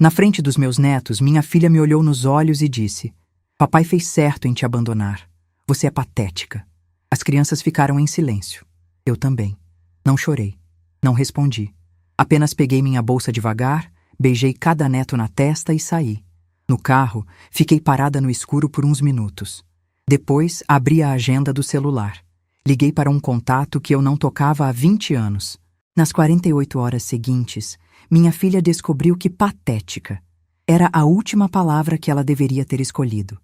Na frente dos meus netos, minha filha me olhou nos olhos e disse: Papai fez certo em te abandonar. Você é patética. As crianças ficaram em silêncio. Eu também. Não chorei. Não respondi. Apenas peguei minha bolsa devagar, beijei cada neto na testa e saí. No carro, fiquei parada no escuro por uns minutos. Depois, abri a agenda do celular. Liguei para um contato que eu não tocava há 20 anos. Nas 48 horas seguintes, minha filha descobriu que patética era a última palavra que ela deveria ter escolhido.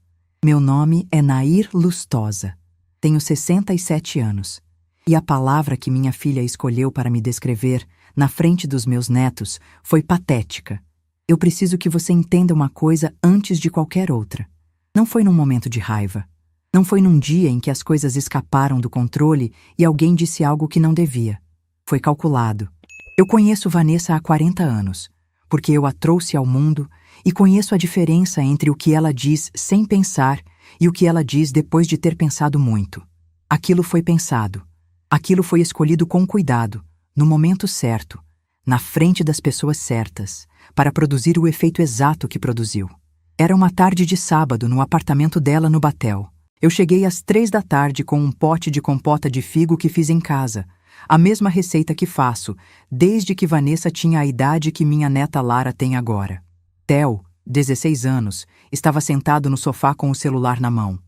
Meu nome é Nair Lustosa. Tenho 67 anos. E a palavra que minha filha escolheu para me descrever, na frente dos meus netos, foi patética. Eu preciso que você entenda uma coisa antes de qualquer outra. Não foi num momento de raiva. Não foi num dia em que as coisas escaparam do controle e alguém disse algo que não devia. Foi calculado. Eu conheço Vanessa há 40 anos, porque eu a trouxe ao mundo e conheço a diferença entre o que ela diz sem pensar e o que ela diz depois de ter pensado muito. Aquilo foi pensado. Aquilo foi escolhido com cuidado, no momento certo, na frente das pessoas certas, para produzir o efeito exato que produziu. Era uma tarde de sábado no apartamento dela no Batel. Eu cheguei às 3 da tarde com um pote de compota de figo que fiz em casa, a mesma receita que faço, desde que Vanessa tinha a idade que minha neta Lara tem agora. Theo, 16 anos, estava sentado no sofá com o celular na mão.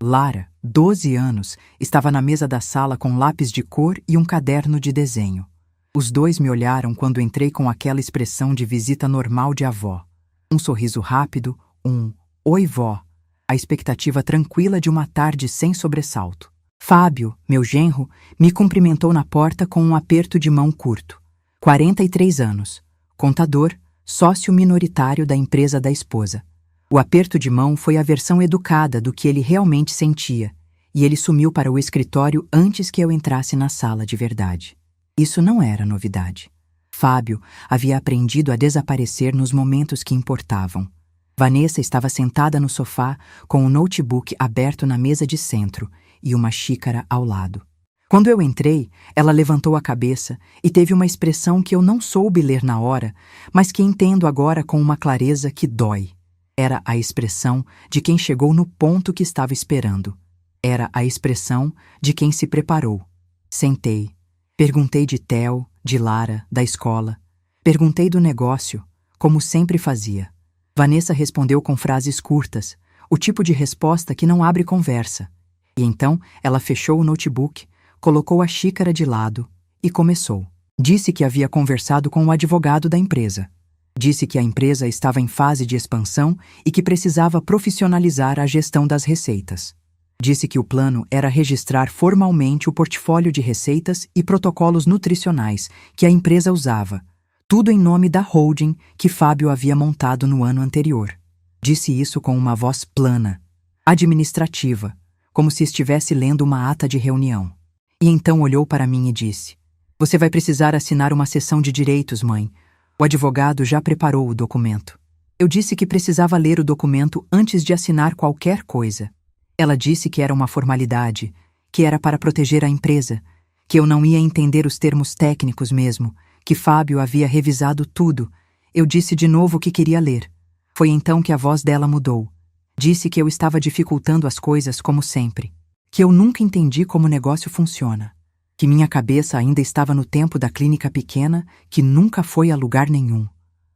Lara, 12 anos, estava na mesa da sala com lápis de cor e um caderno de desenho. Os dois me olharam quando entrei com aquela expressão de visita normal de avó. Um sorriso rápido, um "Oi, vó", a expectativa tranquila de uma tarde sem sobressalto. Fábio, meu genro, me cumprimentou na porta com um aperto de mão curto. 43 anos, contador, sócio minoritário da empresa da esposa. O aperto de mão foi a versão educada do que ele realmente sentia, e ele sumiu para o escritório antes que eu entrasse na sala de verdade. Isso não era novidade. Fábio havia aprendido a desaparecer nos momentos que importavam. Vanessa estava sentada no sofá com um notebook aberto na mesa de centro e uma xícara ao lado. Quando eu entrei, ela levantou a cabeça e teve uma expressão que eu não soube ler na hora, mas que entendo agora com uma clareza que dói. Era a expressão de quem chegou no ponto que estava esperando. Era a expressão de quem se preparou. Sentei. Perguntei de Theo, de Lara, da escola. Perguntei do negócio, como sempre fazia. Vanessa respondeu com frases curtas, o tipo de resposta que não abre conversa. E então ela fechou o notebook, colocou a xícara de lado e começou. Disse que havia conversado com o advogado da empresa. Disse que a empresa estava em fase de expansão e que precisava profissionalizar a gestão das receitas. Disse que o plano era registrar formalmente o portfólio de receitas e protocolos nutricionais que a empresa usava, tudo em nome da holding que Fábio havia montado no ano anterior. Disse isso com uma voz plana, administrativa, como se estivesse lendo uma ata de reunião. E então olhou para mim e disse: "Você vai precisar assinar uma cessão de direitos, mãe. O advogado já preparou o documento." Eu disse que precisava ler o documento antes de assinar qualquer coisa. Ela disse que era uma formalidade, que era para proteger a empresa, que eu não ia entender os termos técnicos mesmo, que Fábio havia revisado tudo. Eu disse de novo que queria ler. Foi então que a voz dela mudou. Disse que eu estava dificultando as coisas como sempre, que eu nunca entendi como o negócio funciona, que minha cabeça ainda estava no tempo da clínica pequena, que nunca foi a lugar nenhum.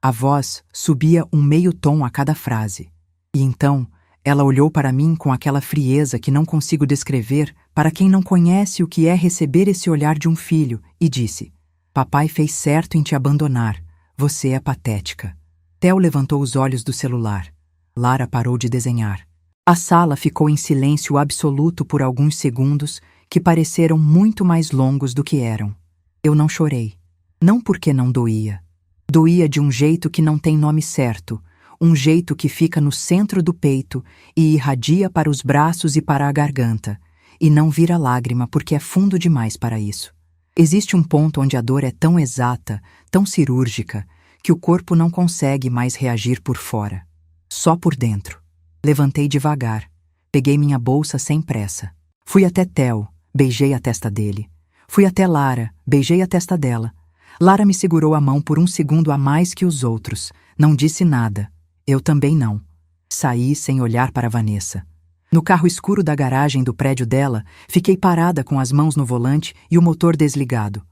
A voz subia um meio tom a cada frase. E então, ela olhou para mim com aquela frieza que não consigo descrever para quem não conhece o que é receber esse olhar de um filho, e disse: "Papai fez certo em te abandonar. Você é patética." Theo levantou os olhos do celular. Lara parou de desenhar. A sala ficou em silêncio absoluto por alguns segundos que pareceram muito mais longos do que eram. Eu não chorei. Não porque não doía. Doía de um jeito que não tem nome certo, um jeito que fica no centro do peito e irradia para os braços e para a garganta, e não vira lágrima porque é fundo demais para isso. Existe um ponto onde a dor é tão exata, tão cirúrgica, que o corpo não consegue mais reagir por fora. Só por dentro. Levantei devagar. Peguei minha bolsa sem pressa. Fui até Theo, beijei a testa dele. Fui até Lara, beijei a testa dela. Lara me segurou a mão por um segundo a mais que os outros, Não disse nada. Eu também não. Saí sem olhar para Vanessa. No carro escuro da garagem do prédio dela, fiquei parada com as mãos no volante e o motor desligado.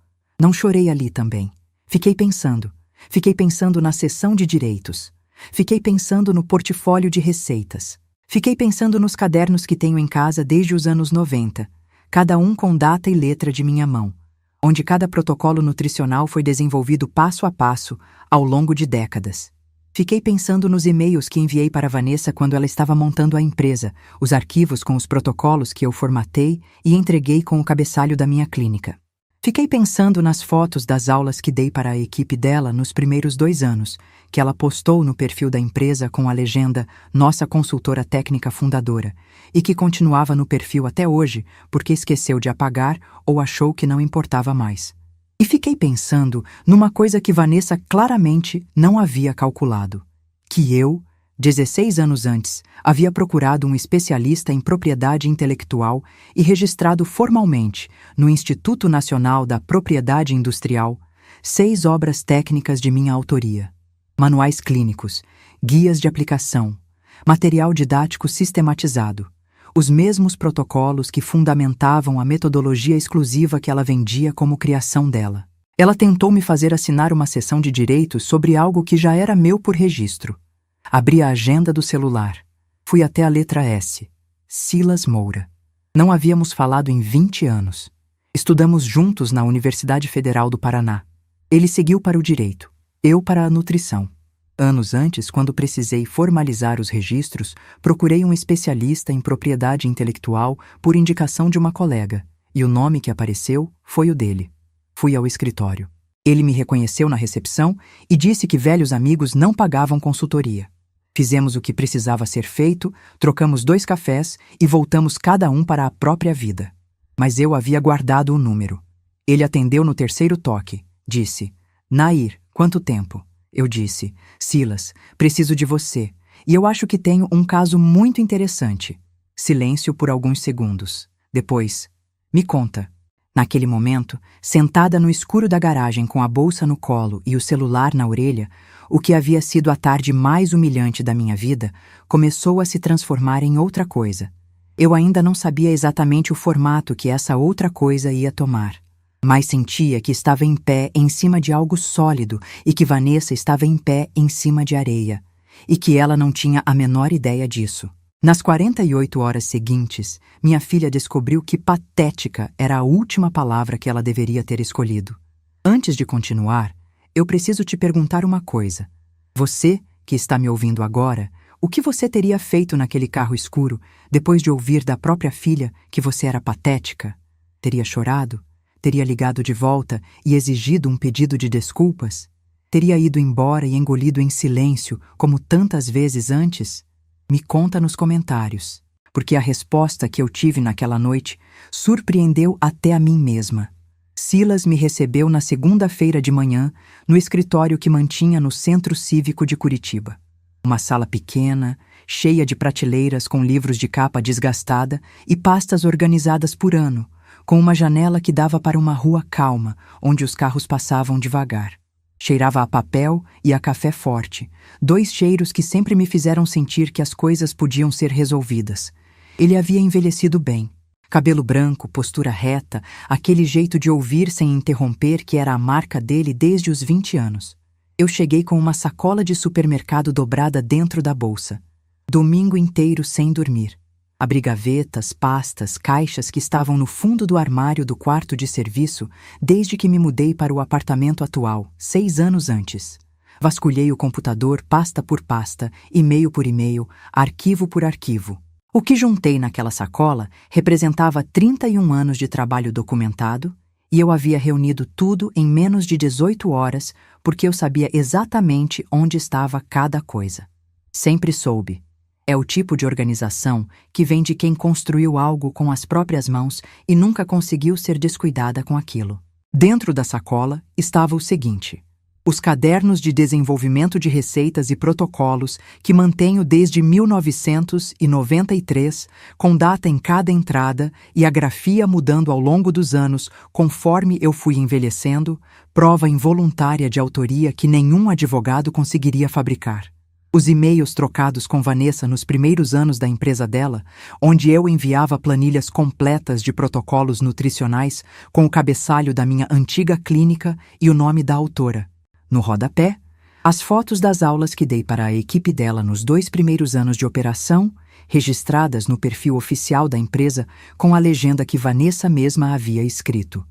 Não chorei ali também. Fiquei pensando. Fiquei pensando na seção de direitos. Fiquei pensando no portfólio de receitas. Fiquei pensando nos cadernos que tenho em casa desde os anos 90, cada um com data e letra de minha mão, onde cada protocolo nutricional foi desenvolvido passo a passo ao longo de décadas. Fiquei pensando nos e-mails que enviei para Vanessa quando ela estava montando a empresa, os arquivos com os protocolos que eu formatei e entreguei com o cabeçalho da minha clínica. Fiquei pensando nas fotos das aulas que dei para a equipe dela nos primeiros 2 anos, que ela postou no perfil da empresa com a legenda Nossa Consultora Técnica Fundadora, e que continuava no perfil até hoje porque esqueceu de apagar ou achou que não importava mais. E fiquei pensando numa coisa que Vanessa claramente não havia calculado, que eu, 16 anos antes, havia procurado um especialista em propriedade intelectual e registrado formalmente, no Instituto Nacional da Propriedade Industrial, 6 obras técnicas de minha autoria. Manuais clínicos, guias de aplicação, material didático sistematizado, os mesmos protocolos que fundamentavam a metodologia exclusiva que ela vendia como criação dela. Ela tentou me fazer assinar uma seção de direitos sobre algo que já era meu por registro. Abri a agenda do celular. Fui até a letra S. Silas Moura. Não havíamos falado em 20 anos. Estudamos juntos na Universidade Federal do Paraná. Ele seguiu para o direito, eu para a nutrição. Anos antes, quando precisei formalizar os registros, procurei um especialista em propriedade intelectual por indicação de uma colega, e o nome que apareceu foi o dele. Fui ao escritório. Ele me reconheceu na recepção e disse que velhos amigos não pagavam consultoria. Fizemos o que precisava ser feito, trocamos 2 cafés e voltamos cada um para a própria vida. Mas eu havia guardado o número. Ele atendeu no 3º toque. Disse: Nair, quanto tempo? Eu disse: Silas, preciso de você, e eu acho que tenho um caso muito interessante. Silêncio por alguns segundos. Depois: me conta. Naquele momento, sentada no escuro da garagem com a bolsa no colo e o celular na orelha, o que havia sido a tarde mais humilhante da minha vida começou a se transformar em outra coisa. Eu ainda não sabia exatamente o formato que essa outra coisa ia tomar, mas sentia que estava em pé em cima de algo sólido e que Vanessa estava em pé em cima de areia, e que ela não tinha a menor ideia disso. Nas 48 horas seguintes, minha filha descobriu que patética era a última palavra que ela deveria ter escolhido. Antes de continuar, eu preciso te perguntar uma coisa. Você, que está me ouvindo agora, o que você teria feito naquele carro escuro depois de ouvir da própria filha que você era patética? Teria chorado? Teria ligado de volta e exigido um pedido de desculpas? Teria ido embora e engolido em silêncio, como tantas vezes antes? Me conta nos comentários, porque a resposta que eu tive naquela noite surpreendeu até a mim mesma. Silas me recebeu na segunda-feira de manhã, no escritório que mantinha no Centro Cívico de Curitiba. Uma sala pequena, cheia de prateleiras com livros de capa desgastada e pastas organizadas por ano, com uma janela que dava para uma rua calma, onde os carros passavam devagar. Cheirava a papel e a café forte, 2 cheiros que sempre me fizeram sentir que as coisas podiam ser resolvidas. Ele havia envelhecido bem. Cabelo branco, postura reta, aquele jeito de ouvir sem interromper que era a marca dele desde os 20 anos. Eu cheguei com uma sacola de supermercado dobrada dentro da bolsa. Domingo inteiro sem dormir. Abri gavetas, pastas, caixas que estavam no fundo do armário do quarto de serviço desde que me mudei para o apartamento atual, 6 anos antes. Vasculhei o computador pasta por pasta, e-mail por e-mail, arquivo por arquivo. O que juntei naquela sacola representava 31 anos de trabalho documentado, e eu havia reunido tudo em menos de 18 horas porque eu sabia exatamente onde estava cada coisa. Sempre soube. É o tipo de organização que vem de quem construiu algo com as próprias mãos e nunca conseguiu ser descuidada com aquilo. Dentro da sacola estava o seguinte: Os cadernos de desenvolvimento de receitas e protocolos que mantenho desde 1993, com data em cada entrada e a grafia mudando ao longo dos anos conforme eu fui envelhecendo, prova involuntária de autoria que nenhum advogado conseguiria fabricar. Os e-mails trocados com Vanessa nos primeiros anos da empresa dela, onde eu enviava planilhas completas de protocolos nutricionais com o cabeçalho da minha antiga clínica e o nome da autora. No rodapé, as fotos das aulas que dei para a equipe dela nos 2 primeiros anos de operação, registradas no perfil oficial da empresa com a legenda que Vanessa mesma havia escrito.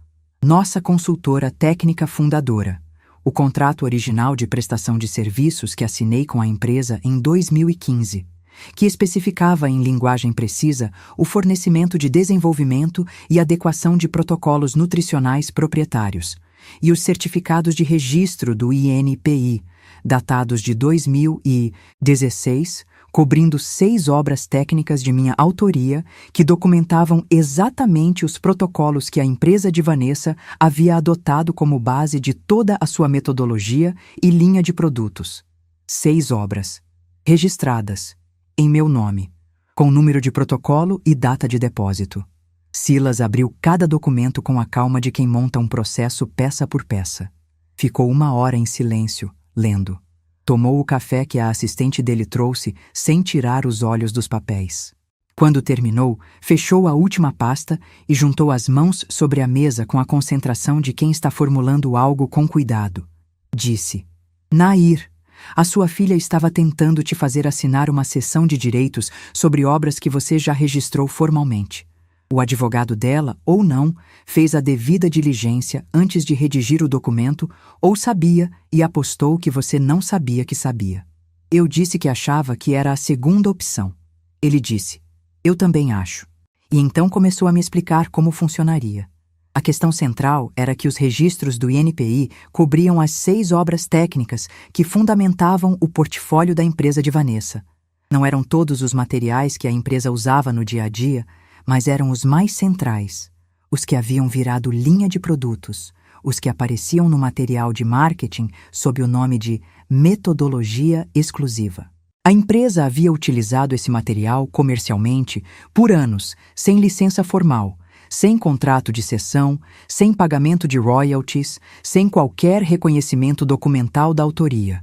Nossa consultora técnica fundadora. O contrato original de prestação de serviços que assinei com a empresa em 2015, que especificava em linguagem precisa o fornecimento de desenvolvimento e adequação de protocolos nutricionais proprietários, e os certificados de registro do INPI, datados de 2016, cobrindo 6 obras técnicas de minha autoria que documentavam exatamente os protocolos que a empresa de Vanessa havia adotado como base de toda a sua metodologia e linha de produtos. 6 obras, registradas, em meu nome, com número de protocolo e data de depósito. Silas abriu cada documento com a calma de quem monta um processo peça por peça. Ficou 1 hora em silêncio, lendo. Tomou o café que a assistente dele trouxe sem tirar os olhos dos papéis. Quando terminou, fechou a última pasta e juntou as mãos sobre a mesa com a concentração de quem está formulando algo com cuidado. Disse: Nair, a sua filha estava tentando te fazer assinar uma cessão de direitos sobre obras que você já registrou formalmente. O advogado dela, ou não, fez a devida diligência antes de redigir o documento ou sabia e apostou que você não sabia que sabia. Eu disse que achava que era a segunda opção. Ele disse: eu também acho. E então começou a me explicar como funcionaria. A questão central era que os registros do INPI cobriam as 6 obras técnicas que fundamentavam o portfólio da empresa de Vanessa. Não eram todos os materiais que a empresa usava no dia a dia, mas eram os mais centrais, os que haviam virado linha de produtos, os que apareciam no material de marketing sob o nome de metodologia exclusiva. A empresa havia utilizado esse material comercialmente por anos, sem licença formal, sem contrato de cessão, sem pagamento de royalties, sem qualquer reconhecimento documental da autoria.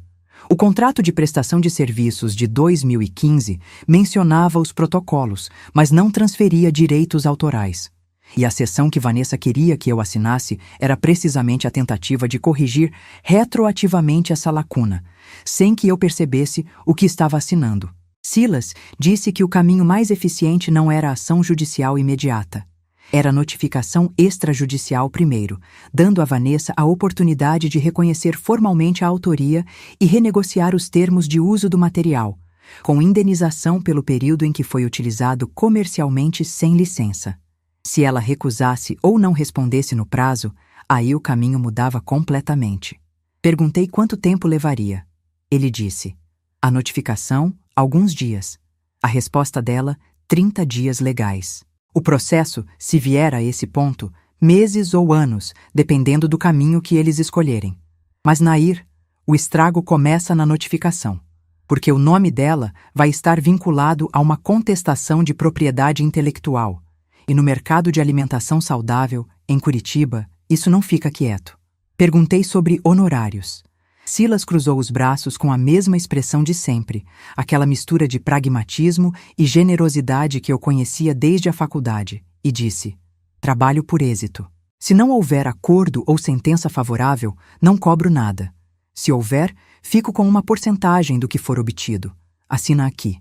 O contrato de prestação de serviços de 2015 mencionava os protocolos, mas não transferia direitos autorais. E a seção que Vanessa queria que eu assinasse era precisamente a tentativa de corrigir retroativamente essa lacuna, sem que eu percebesse o que estava assinando. Silas disse que o caminho mais eficiente não era a ação judicial imediata. Era a notificação extrajudicial primeiro, dando a Vanessa a oportunidade de reconhecer formalmente a autoria e renegociar os termos de uso do material, com indenização pelo período em que foi utilizado comercialmente sem licença. Se ela recusasse ou não respondesse no prazo, aí o caminho mudava completamente. Perguntei quanto tempo levaria. Ele disse: a notificação, alguns dias. A resposta dela, 30 dias legais. O processo, se vier a esse ponto, meses ou anos, dependendo do caminho que eles escolherem. Mas Nair, o estrago começa na notificação, porque o nome dela vai estar vinculado a uma contestação de propriedade intelectual. E no mercado de alimentação saudável, em Curitiba, isso não fica quieto. Perguntei sobre honorários. Silas cruzou os braços com a mesma expressão de sempre, aquela mistura de pragmatismo e generosidade que eu conhecia desde a faculdade, e disse: trabalho por êxito. Se não houver acordo ou sentença favorável, não cobro nada. Se houver, fico com uma porcentagem do que for obtido. Assina aqui.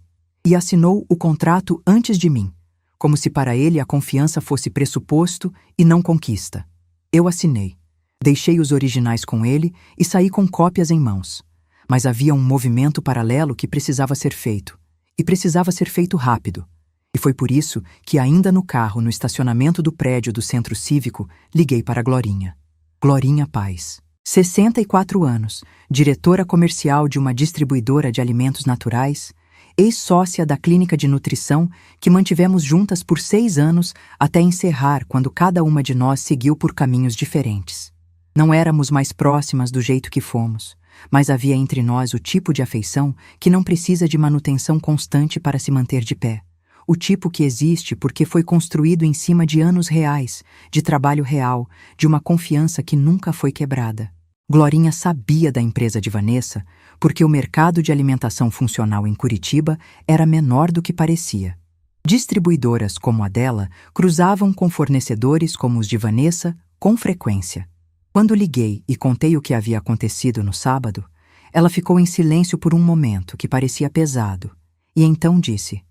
E assinou o contrato antes de mim, como se para ele a confiança fosse pressuposto e não conquista. Eu assinei. Deixei os originais com ele e saí com cópias em mãos. Mas havia um movimento paralelo que precisava ser feito. E precisava ser feito rápido. E foi por isso que, ainda no carro, no estacionamento do prédio do Centro Cívico, liguei para Glorinha. Glorinha Paz. 64 anos, diretora comercial de uma distribuidora de alimentos naturais, ex-sócia da clínica de nutrição que mantivemos juntas por 6 anos até encerrar quando cada uma de nós seguiu por caminhos diferentes. Não éramos mais próximas do jeito que fomos, mas havia entre nós o tipo de afeição que não precisa de manutenção constante para se manter de pé. O tipo que existe porque foi construído em cima de anos reais, de trabalho real, de uma confiança que nunca foi quebrada. Glorinha sabia da empresa de Vanessa porque o mercado de alimentação funcional em Curitiba era menor do que parecia. Distribuidoras como a dela cruzavam com fornecedores como os de Vanessa com frequência. Quando liguei e contei o que havia acontecido no sábado, ela ficou em silêncio por um momento que parecia pesado, e então disse: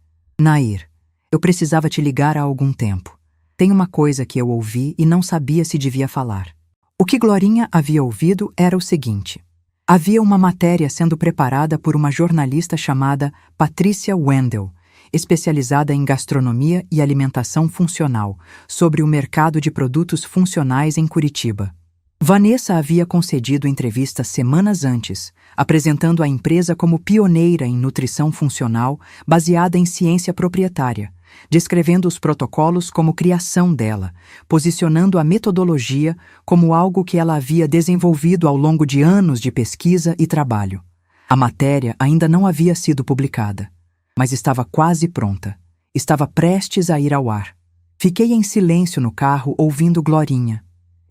Nair, eu precisava te ligar há algum tempo. Tem uma coisa que eu ouvi e não sabia se devia falar. O que Glorinha havia ouvido era o seguinte: havia uma matéria sendo preparada por uma jornalista chamada Patrícia Wendel, especializada em gastronomia e alimentação funcional, sobre o mercado de produtos funcionais em Curitiba. Vanessa havia concedido entrevistas semanas antes, apresentando a empresa como pioneira em nutrição funcional baseada em ciência proprietária, descrevendo os protocolos como criação dela, posicionando a metodologia como algo que ela havia desenvolvido ao longo de anos de pesquisa e trabalho. A matéria ainda não havia sido publicada, mas estava quase pronta. Estava prestes a ir ao ar. Fiquei em silêncio no carro ouvindo Glorinha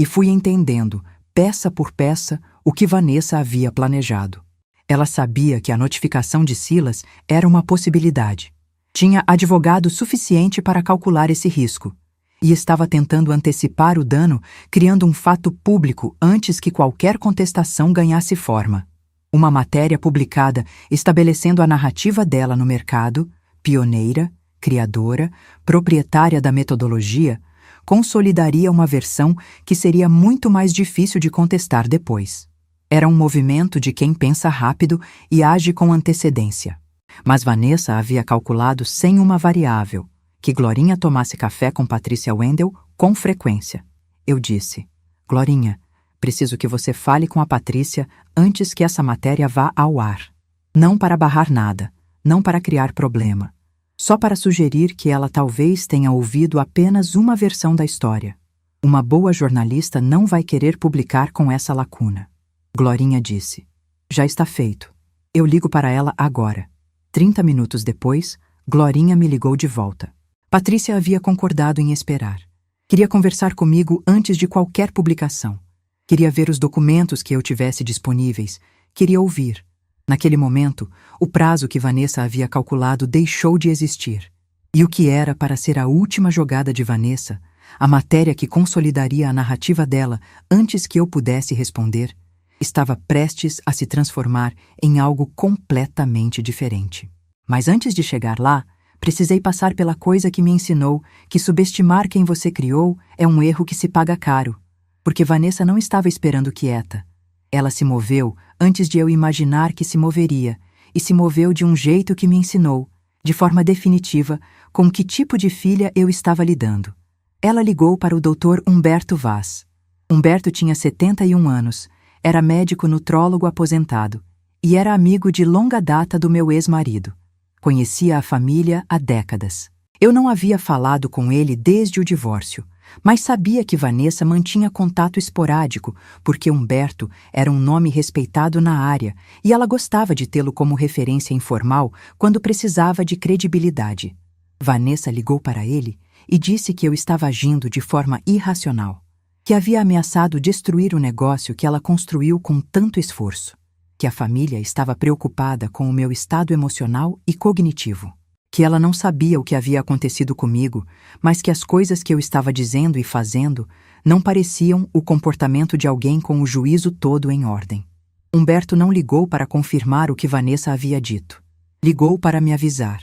e fui entendendo, peça por peça, o que Vanessa havia planejado. Ela sabia que a notificação de Silas era uma possibilidade. Tinha advogado suficiente para calcular esse risco e estava tentando antecipar o dano, criando um fato público antes que qualquer contestação ganhasse forma. Uma matéria publicada estabelecendo a narrativa dela no mercado, pioneira, criadora, proprietária da metodologia, consolidaria uma versão que seria muito mais difícil de contestar depois. Era um movimento de quem pensa rápido e age com antecedência. Mas Vanessa havia calculado sem uma variável, que Glorinha tomasse café com Patrícia Wendel com frequência. Eu disse: Glorinha, preciso que você fale com a Patrícia antes que essa matéria vá ao ar. Não para barrar nada, não para criar problema. Só para sugerir que ela talvez tenha ouvido apenas uma versão da história. Uma boa jornalista não vai querer publicar com essa lacuna. Glorinha disse: já está feito. Eu ligo para ela agora. 30 minutos depois, Glorinha me ligou de volta. Patrícia havia concordado em esperar. Queria conversar comigo antes de qualquer publicação. Queria ver os documentos que eu tivesse disponíveis. Queria ouvir. Naquele momento, o prazo que Vanessa havia calculado deixou de existir. E o que era para ser a última jogada de Vanessa, a matéria que consolidaria a narrativa dela antes que eu pudesse responder, estava prestes a se transformar em algo completamente diferente. Mas antes de chegar lá, precisei passar pela coisa que me ensinou que subestimar quem você criou é um erro que se paga caro, porque Vanessa não estava esperando quieta. Ela se moveu antes de eu imaginar que se moveria, e se moveu de um jeito que me ensinou, de forma definitiva, com que tipo de filha eu estava lidando. Ela ligou para o Dr. Humberto Vaz. Humberto tinha 71 anos, era médico nutrólogo aposentado, e era amigo de longa data do meu ex-marido. Conhecia a família há décadas. Eu não havia falado com ele desde o divórcio, mas sabia que Vanessa mantinha contato esporádico, porque Humberto era um nome respeitado na área e ela gostava de tê-lo como referência informal quando precisava de credibilidade. Vanessa ligou para ele e disse que eu estava agindo de forma irracional, que havia ameaçado destruir o negócio que ela construiu com tanto esforço, que a família estava preocupada com o meu estado emocional e cognitivo, que ela não sabia o que havia acontecido comigo, mas que as coisas que eu estava dizendo e fazendo não pareciam o comportamento de alguém com o juízo todo em ordem. Humberto não ligou para confirmar o que Vanessa havia dito. Ligou para me avisar.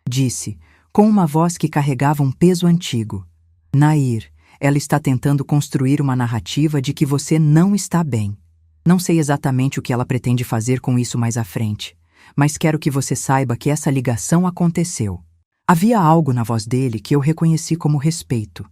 Disse, com uma voz que carregava um peso antigo: Nair, ela está tentando construir uma narrativa de que você não está bem. Não sei exatamente o que ela pretende fazer com isso mais à frente, mas quero que você saiba que essa ligação aconteceu. Havia algo na voz dele que eu reconheci como respeito.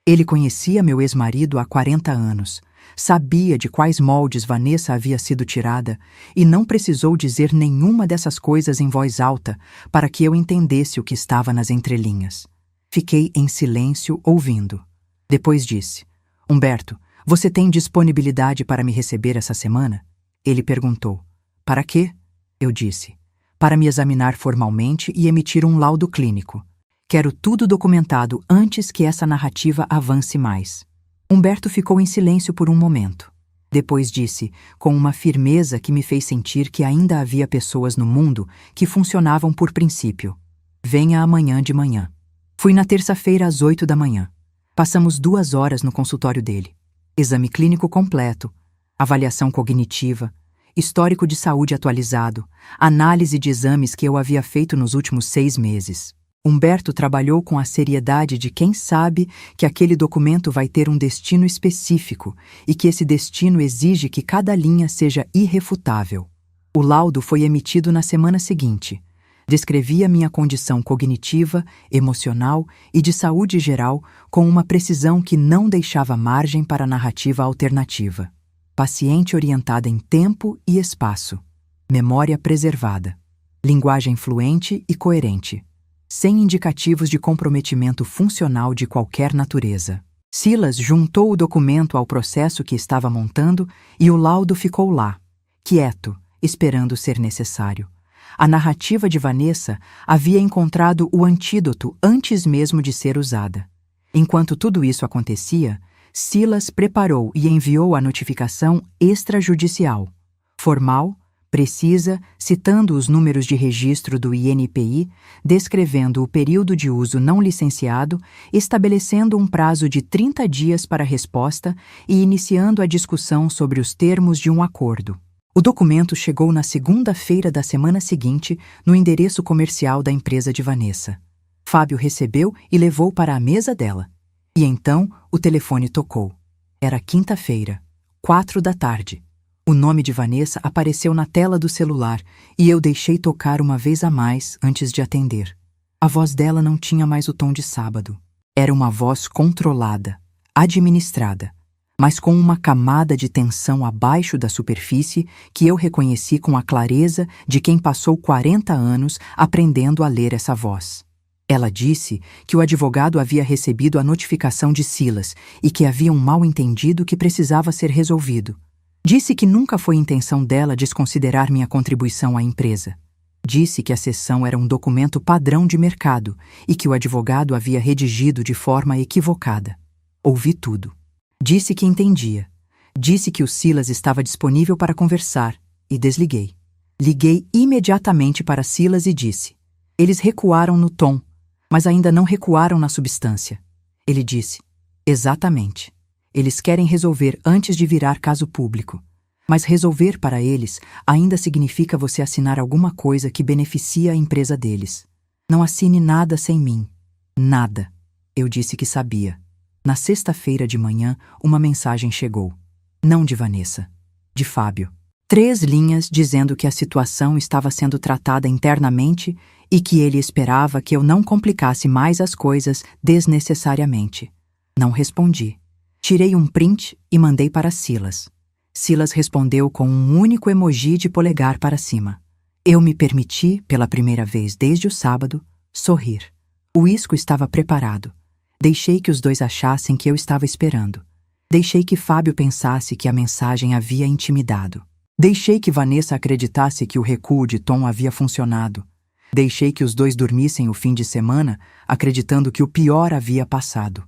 Ele conhecia meu ex-marido há 40 anos, sabia de quais moldes Vanessa havia sido tirada e não precisou dizer nenhuma dessas coisas em voz alta para que eu entendesse o que estava nas entrelinhas. Fiquei em silêncio ouvindo. Depois disse: Humberto, Você tem disponibilidade para me receber essa semana? Ele perguntou. Para quê? Eu disse. Para me examinar formalmente e emitir um laudo clínico. Quero tudo documentado antes que essa narrativa avance mais. Humberto ficou em silêncio por um momento. Depois disse, com uma firmeza que me fez sentir que ainda havia pessoas no mundo que funcionavam por princípio. Venha amanhã de manhã. Fui na terça-feira às 8 da manhã. Passamos 2 horas no consultório dele. Exame clínico completo, avaliação cognitiva, histórico de saúde atualizado, análise de exames que eu havia feito nos últimos 6 meses. Humberto trabalhou com a seriedade de quem sabe que aquele documento vai ter um destino específico e que esse destino exige que cada linha seja irrefutável. O laudo foi emitido na semana seguinte. Descrevia minha condição cognitiva, emocional e de saúde geral com uma precisão que não deixava margem para narrativa alternativa. Paciente orientada em tempo e espaço. Memória preservada. Linguagem fluente e coerente. Sem indicativos de comprometimento funcional de qualquer natureza. Silas juntou o documento ao processo que estava montando e o laudo ficou lá, quieto, esperando ser necessário. A narrativa de Vanessa havia encontrado o antídoto antes mesmo de ser usada. Enquanto tudo isso acontecia, Silas preparou e enviou a notificação extrajudicial, formal, precisa, citando os números de registro do INPI, descrevendo o período de uso não licenciado, estabelecendo um prazo de 30 dias para resposta e iniciando a discussão sobre os termos de um acordo. O documento chegou na segunda-feira da semana seguinte no endereço comercial da empresa de Vanessa. Fábio recebeu e levou para a mesa dela. E então o telefone tocou. Era quinta-feira, 4 da tarde. O nome de Vanessa apareceu na tela do celular e eu deixei tocar uma vez a mais antes de atender. A voz dela não tinha mais o tom de sábado. Era uma voz controlada, administrada, mas com uma camada de tensão abaixo da superfície que eu reconheci com a clareza de quem passou 40 anos aprendendo a ler essa voz. Ela disse que o advogado havia recebido a notificação de Silas e que havia um mal-entendido que precisava ser resolvido. Disse que nunca foi intenção dela desconsiderar minha contribuição à empresa. Disse que a cessão era um documento padrão de mercado e que o advogado havia redigido de forma equivocada. Ouvi tudo. Disse que entendia. Disse que o Silas estava disponível para conversar e desliguei. Liguei imediatamente para Silas e disse. Eles recuaram no tom, mas ainda não recuaram na substância. Ele disse. Exatamente. Eles querem resolver antes de virar caso público. Mas resolver para eles ainda significa você assinar alguma coisa que beneficia a empresa deles. Não assine nada sem mim. Nada. Eu disse que sabia. Na sexta-feira de manhã, uma mensagem chegou. Não de Vanessa. De Fábio. 3 linhas dizendo que a situação estava sendo tratada internamente e que ele esperava que eu não complicasse mais as coisas desnecessariamente. Não respondi. Tirei um print e mandei para Silas. Silas respondeu com um único emoji de polegar para cima. Eu me permiti, pela primeira vez desde o sábado, sorrir. O uísque estava preparado. Deixei que os dois achassem que eu estava esperando. Deixei que Fábio pensasse que a mensagem havia intimidado. Deixei que Vanessa acreditasse que o recuo de tom havia funcionado. Deixei que os dois dormissem o fim de semana, acreditando que o pior havia passado.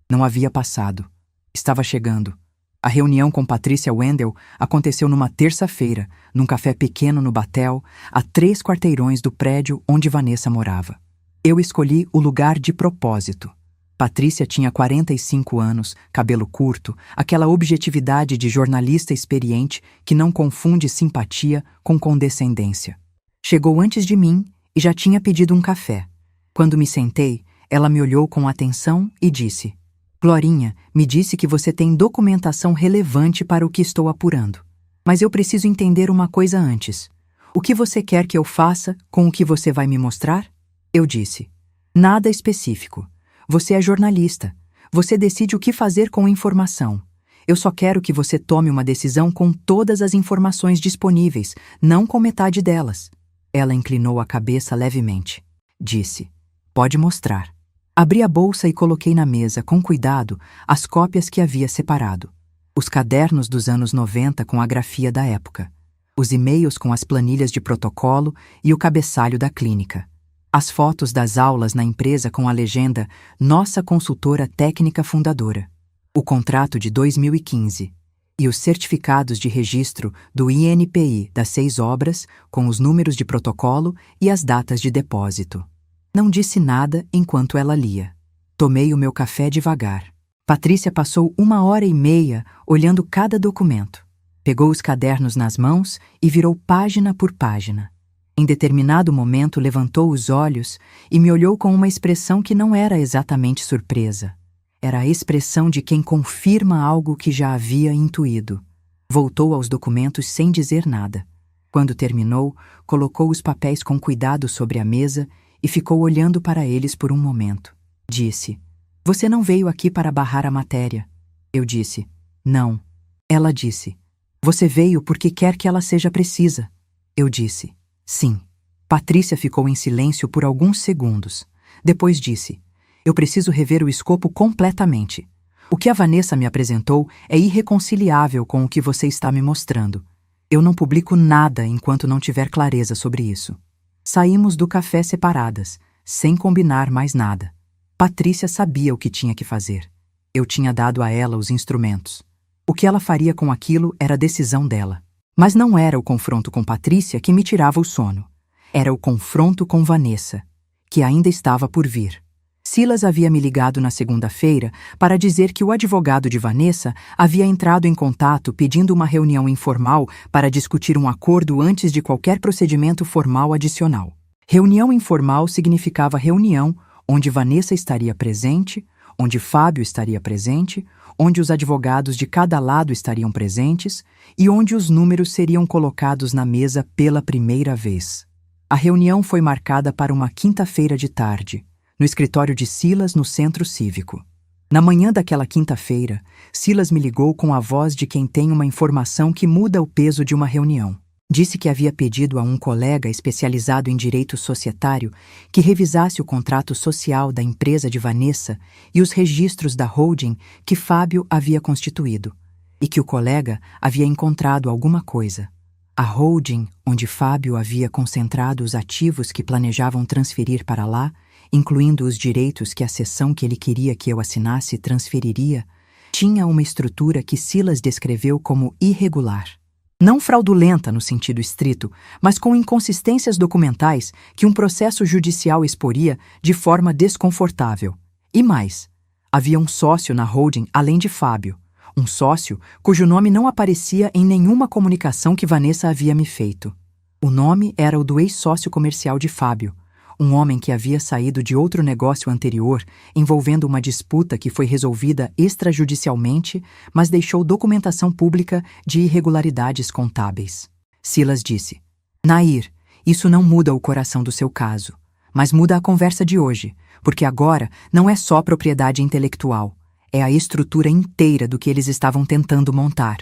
Não havia passado. Estava chegando. A reunião com Patrícia Wendel aconteceu numa terça-feira, num café pequeno no Batel, a 3 quarteirões do prédio onde Vanessa morava. Eu escolhi o lugar de propósito. Patrícia tinha 45 anos, cabelo curto, aquela objetividade de jornalista experiente que não confunde simpatia com condescendência. Chegou antes de mim e já tinha pedido um café. Quando me sentei, ela me olhou com atenção e disse: Glorinha, me disse que você tem documentação relevante para o que estou apurando. Mas eu preciso entender uma coisa antes. O que você quer que eu faça com o que você vai me mostrar? Eu disse. Nada específico. Você é jornalista. Você decide o que fazer com a informação. Eu só quero que você tome uma decisão com todas as informações disponíveis, não com metade delas. Ela inclinou a cabeça levemente. Disse. Pode mostrar. Abri a bolsa e coloquei na mesa, com cuidado, as cópias que havia separado. Os cadernos dos anos 90 com a grafia da época, os e-mails com as planilhas de protocolo e o cabeçalho da clínica, as fotos das aulas na empresa com a legenda Nossa Consultora Técnica Fundadora, o contrato de 2015 e os certificados de registro do INPI das 6 obras com os números de protocolo e as datas de depósito. Não disse nada enquanto ela lia. Tomei o meu café devagar. Patrícia passou 1h30 olhando cada documento. Pegou os cadernos nas mãos e virou página por página. Em determinado momento levantou os olhos e me olhou com uma expressão que não era exatamente surpresa. Era a expressão de quem confirma algo que já havia intuído. Voltou aos documentos sem dizer nada. Quando terminou, colocou os papéis com cuidado sobre a mesa e ficou olhando para eles por um momento. Disse: "Você não veio aqui para barrar a matéria." Eu disse: "Não." Ela disse: "Você veio porque quer que ela seja precisa." Eu disse: "Sim." Patrícia ficou em silêncio por alguns segundos. Depois disse: "Eu preciso rever o escopo completamente. O que a Vanessa me apresentou é irreconciliável com o que você está me mostrando. Eu não publico nada enquanto não tiver clareza sobre isso." Saímos do café separadas, sem combinar mais nada. Patrícia sabia o que tinha que fazer. Eu tinha dado a ela os instrumentos. O que ela faria com aquilo era decisão dela. Mas não era o confronto com Patrícia que me tirava o sono. Era o confronto com Vanessa, que ainda estava por vir. Silas havia me ligado na segunda-feira para dizer que o advogado de Vanessa havia entrado em contato pedindo uma reunião informal para discutir um acordo antes de qualquer procedimento formal adicional. Reunião informal significava reunião onde Vanessa estaria presente, onde Fábio estaria presente, onde os advogados de cada lado estariam presentes e onde os números seriam colocados na mesa pela primeira vez. A reunião foi marcada para uma quinta-feira de tarde, no escritório de Silas, no Centro Cívico. Na manhã daquela quinta-feira, Silas me ligou com a voz de quem tem uma informação que muda o peso de uma reunião. Disse que havia pedido a um colega especializado em direito societário que revisasse o contrato social da empresa de Vanessa e os registros da holding que Fábio havia constituído, e que o colega havia encontrado alguma coisa. A holding, onde Fábio havia concentrado os ativos que planejavam transferir para lá, incluindo os direitos que a seção que ele queria que eu assinasse transferiria, tinha uma estrutura que Silas descreveu como irregular. Não fraudulenta no sentido estrito, mas com inconsistências documentais que um processo judicial exporia de forma desconfortável. E mais, havia um sócio na holding além de Fábio, um sócio cujo nome não aparecia em nenhuma comunicação que Vanessa havia me feito. O nome era o do ex-sócio comercial de Fábio, um homem que havia saído de outro negócio anterior envolvendo uma disputa que foi resolvida extrajudicialmente, mas deixou documentação pública de irregularidades contábeis. Silas disse: "Nair, isso não muda o coração do seu caso, mas muda a conversa de hoje, porque agora não é só propriedade intelectual, é a estrutura inteira do que eles estavam tentando montar."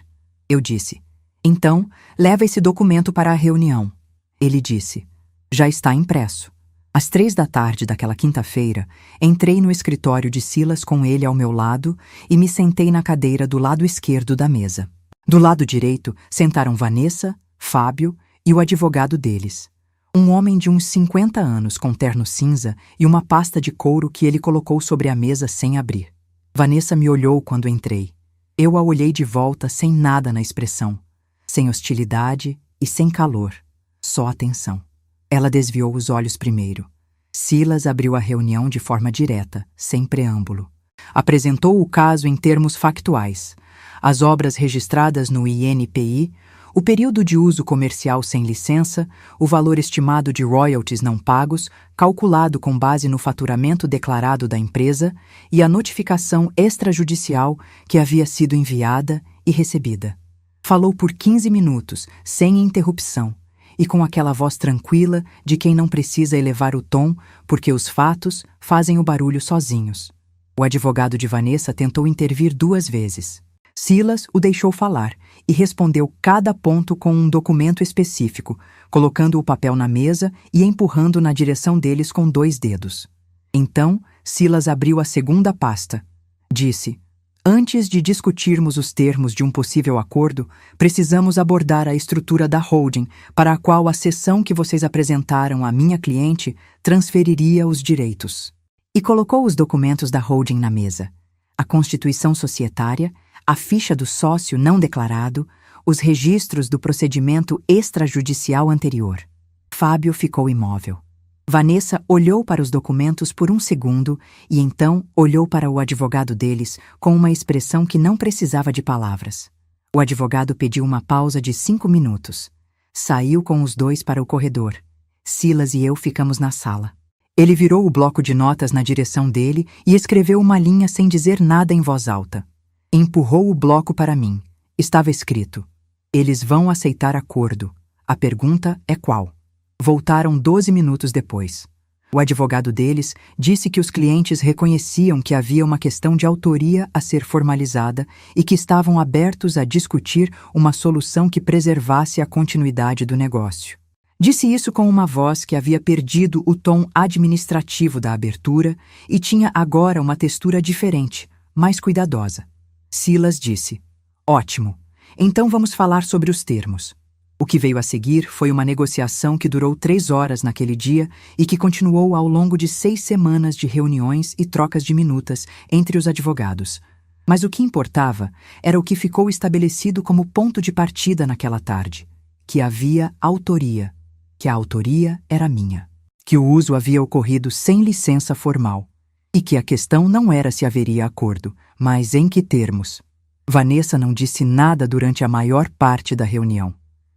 Eu disse: "Então, leva esse documento para a reunião." Ele disse: "Já está impresso." Às 15h daquela quinta-feira, entrei no escritório de Silas com ele ao meu lado e me sentei na cadeira do lado esquerdo da mesa. Do lado direito, sentaram Vanessa, Fábio e o advogado deles. Um homem de uns 50 anos com terno cinza e uma pasta de couro que ele colocou sobre a mesa sem abrir. Vanessa me olhou quando entrei. Eu a olhei de volta sem nada na expressão, sem hostilidade e sem calor, só atenção. Ela desviou os olhos primeiro. Silas abriu a reunião de forma direta, sem preâmbulo. Apresentou o caso em termos factuais. As obras registradas no INPI, o período de uso comercial sem licença, o valor estimado de royalties não pagos, calculado com base no faturamento declarado da empresa, e a notificação extrajudicial que havia sido enviada e recebida. Falou por 15 minutos, sem interrupção, e com aquela voz tranquila de quem não precisa elevar o tom porque os fatos fazem o barulho sozinhos. O advogado de Vanessa tentou intervir 2 vezes. Silas o deixou falar e respondeu cada ponto com um documento específico, colocando o papel na mesa e empurrando na direção deles com 2 dedos. Então, Silas abriu a segunda pasta. Disse: Antes de discutirmos os termos de um possível acordo, precisamos abordar a estrutura da holding, para a qual a cessão que vocês apresentaram à minha cliente transferiria os direitos. E colocou os documentos da holding na mesa: a constituição societária, a ficha do sócio não declarado, os registros do procedimento extrajudicial anterior. Fábio ficou imóvel. Vanessa olhou para os documentos por um segundo e então olhou para o advogado deles com uma expressão que não precisava de palavras. O advogado pediu uma pausa de 5 minutos. Saiu com os dois para o corredor. Silas e eu ficamos na sala. Ele virou o bloco de notas na direção dele e escreveu uma linha sem dizer nada em voz alta. Empurrou o bloco para mim. Estava escrito: eles vão aceitar acordo. A pergunta é qual? Voltaram 12 minutos depois. O advogado deles disse que os clientes reconheciam que havia uma questão de autoria a ser formalizada e que estavam abertos a discutir uma solução que preservasse a continuidade do negócio. Disse isso com uma voz que havia perdido o tom administrativo da abertura e tinha agora uma textura diferente, mais cuidadosa. Silas disse: ótimo, então vamos falar sobre os termos. O que veio a seguir foi uma negociação que durou 3 horas naquele dia e que continuou ao longo de 6 semanas de reuniões e trocas de minutas entre os advogados. Mas o que importava era o que ficou estabelecido como ponto de partida naquela tarde: que havia autoria, que a autoria era minha, que o uso havia ocorrido sem licença formal e que a questão não era se haveria acordo, mas em que termos. Vanessa não disse nada durante a maior parte da reunião.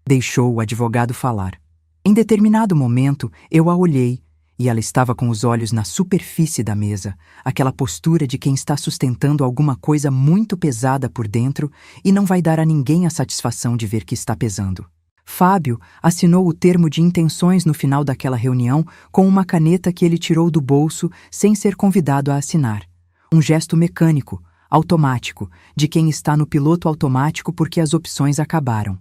Deixou o advogado falar. Em determinado momento, eu a olhei e ela estava com os olhos na superfície da mesa, aquela postura de quem está sustentando alguma coisa muito pesada por dentro e não vai dar a ninguém a satisfação de ver que está pesando. Fábio assinou o termo de intenções no final daquela reunião com uma caneta que ele tirou do bolso sem ser convidado a assinar. Um gesto mecânico, automático, de quem está no piloto automático porque as opções acabaram.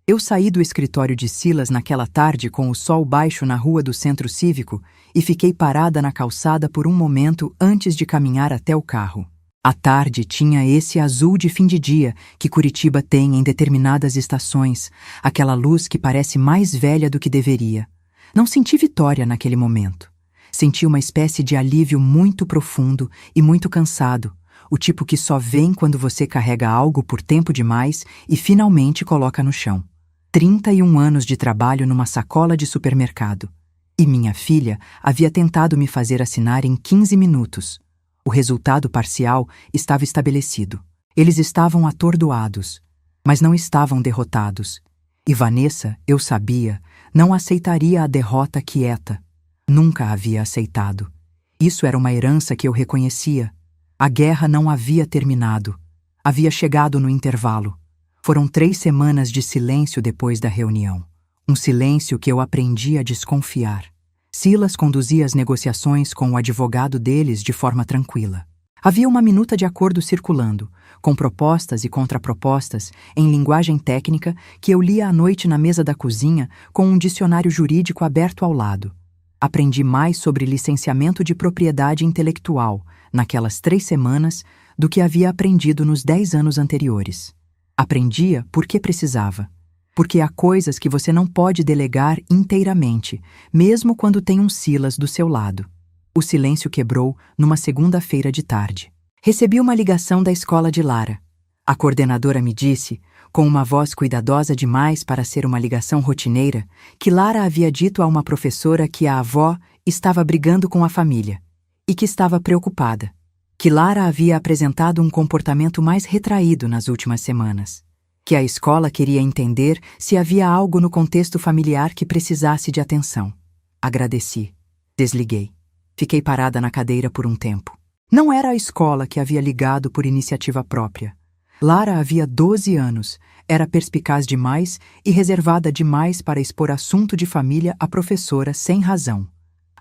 Eu saí do escritório de Silas naquela tarde com o sol baixo na rua do Centro Cívico e fiquei parada na calçada por um momento antes de caminhar até o carro. A tarde tinha esse azul de fim de dia que Curitiba tem em determinadas estações, aquela luz que parece mais velha do que deveria. Não senti vitória naquele momento. Senti uma espécie de alívio muito profundo e muito cansado, o tipo que só vem quando você carrega algo por tempo demais e finalmente coloca no chão. 31 anos de trabalho numa sacola de supermercado. E minha filha havia tentado me fazer assinar em 15 minutos. O resultado parcial estava estabelecido. Eles estavam atordoados, mas não estavam derrotados. E Vanessa, eu sabia, não aceitaria a derrota quieta. Nunca havia aceitado. Isso era uma herança que eu reconhecia. A guerra não havia terminado. Havia chegado no intervalo. Foram 3 semanas de silêncio depois da reunião. Um silêncio que eu aprendi a desconfiar. Silas conduzia as negociações com o advogado deles de forma tranquila. Havia uma minuta de acordo circulando, com propostas e contrapropostas, em linguagem técnica, que eu lia à noite na mesa da cozinha com um dicionário jurídico aberto ao lado. Aprendi mais sobre licenciamento de propriedade intelectual, naquelas 3 semanas, do que havia aprendido nos 10 anos anteriores. Aprendia porque precisava. Porque há coisas que você não pode delegar inteiramente, mesmo quando tem um Silas do seu lado. O silêncio quebrou numa segunda-feira de tarde. Recebi uma ligação da escola de Lara. A coordenadora me disse, com uma voz cuidadosa demais para ser uma ligação rotineira, que Lara havia dito a uma professora que a avó estava brigando com a família e que estava preocupada. Que Lara havia apresentado um comportamento mais retraído nas últimas semanas. Que a escola queria entender se havia algo no contexto familiar que precisasse de atenção. Agradeci. Desliguei. Fiquei parada na cadeira por um tempo. Não era a escola que havia ligado por iniciativa própria. Lara havia 12 anos, era perspicaz demais e reservada demais para expor assunto de família à professora sem razão.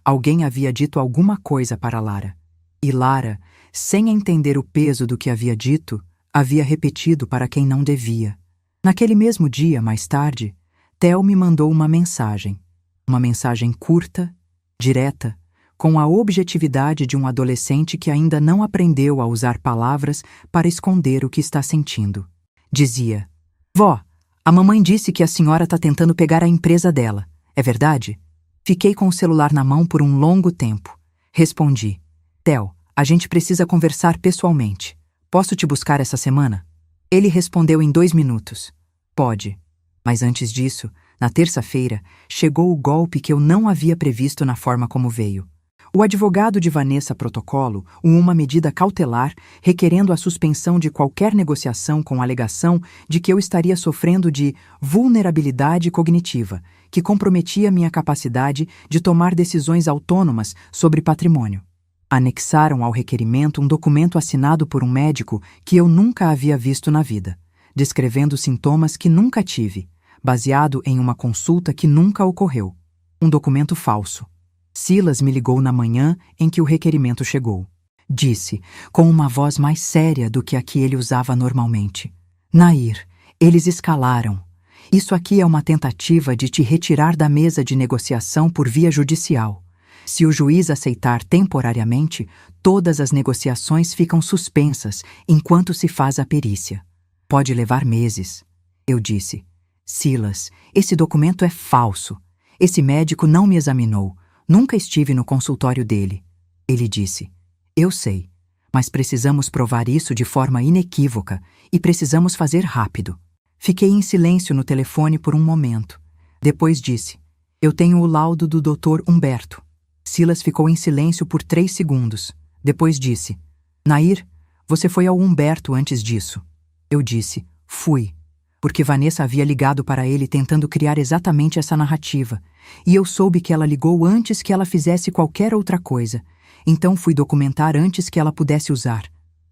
Alguém havia dito alguma coisa para Lara. E Lara, sem entender o peso do que havia dito, havia repetido para quem não devia. Naquele mesmo dia, mais tarde, Theo me mandou uma mensagem. Uma mensagem curta, direta, com a objetividade de um adolescente que ainda não aprendeu a usar palavras para esconder o que está sentindo. Dizia: Vó, a mamãe disse que a senhora está tentando pegar a empresa dela. É verdade? Fiquei com o celular na mão por um longo tempo. Respondi: Theo, a gente precisa conversar pessoalmente. Posso te buscar essa semana? Ele respondeu em 2 minutos. Pode. Mas antes disso, na terça-feira, chegou o golpe que eu não havia previsto na forma como veio. O advogado de Vanessa Protocolo, uma medida cautelar requerendo a suspensão de qualquer negociação com a alegação de que eu estaria sofrendo de vulnerabilidade cognitiva, que comprometia minha capacidade de tomar decisões autônomas sobre patrimônio. Anexaram ao requerimento um documento assinado por um médico que eu nunca havia visto na vida, descrevendo sintomas que nunca tive, baseado em uma consulta que nunca ocorreu. Um documento falso. Silas me ligou na manhã em que o requerimento chegou. Disse, com uma voz mais séria do que a que ele usava normalmente: Nair, eles escalaram. Isso aqui é uma tentativa de te retirar da mesa de negociação por via judicial. Se o juiz aceitar temporariamente, todas as negociações ficam suspensas enquanto se faz a perícia. Pode levar meses. Eu disse: Silas, esse documento é falso. Esse médico não me examinou. Nunca estive no consultório dele. Ele disse: Eu sei, mas precisamos provar isso de forma inequívoca e precisamos fazer rápido. Fiquei em silêncio no telefone por um momento. Depois disse: Eu tenho o laudo do Dr. Humberto. Silas ficou em silêncio por 3 segundos. Depois disse: Nair, você foi ao Humberto antes disso. Eu disse: Fui. Porque Vanessa havia ligado para ele tentando criar exatamente essa narrativa, e eu soube que ela ligou antes que ela fizesse qualquer outra coisa, então fui documentar antes que ela pudesse usar.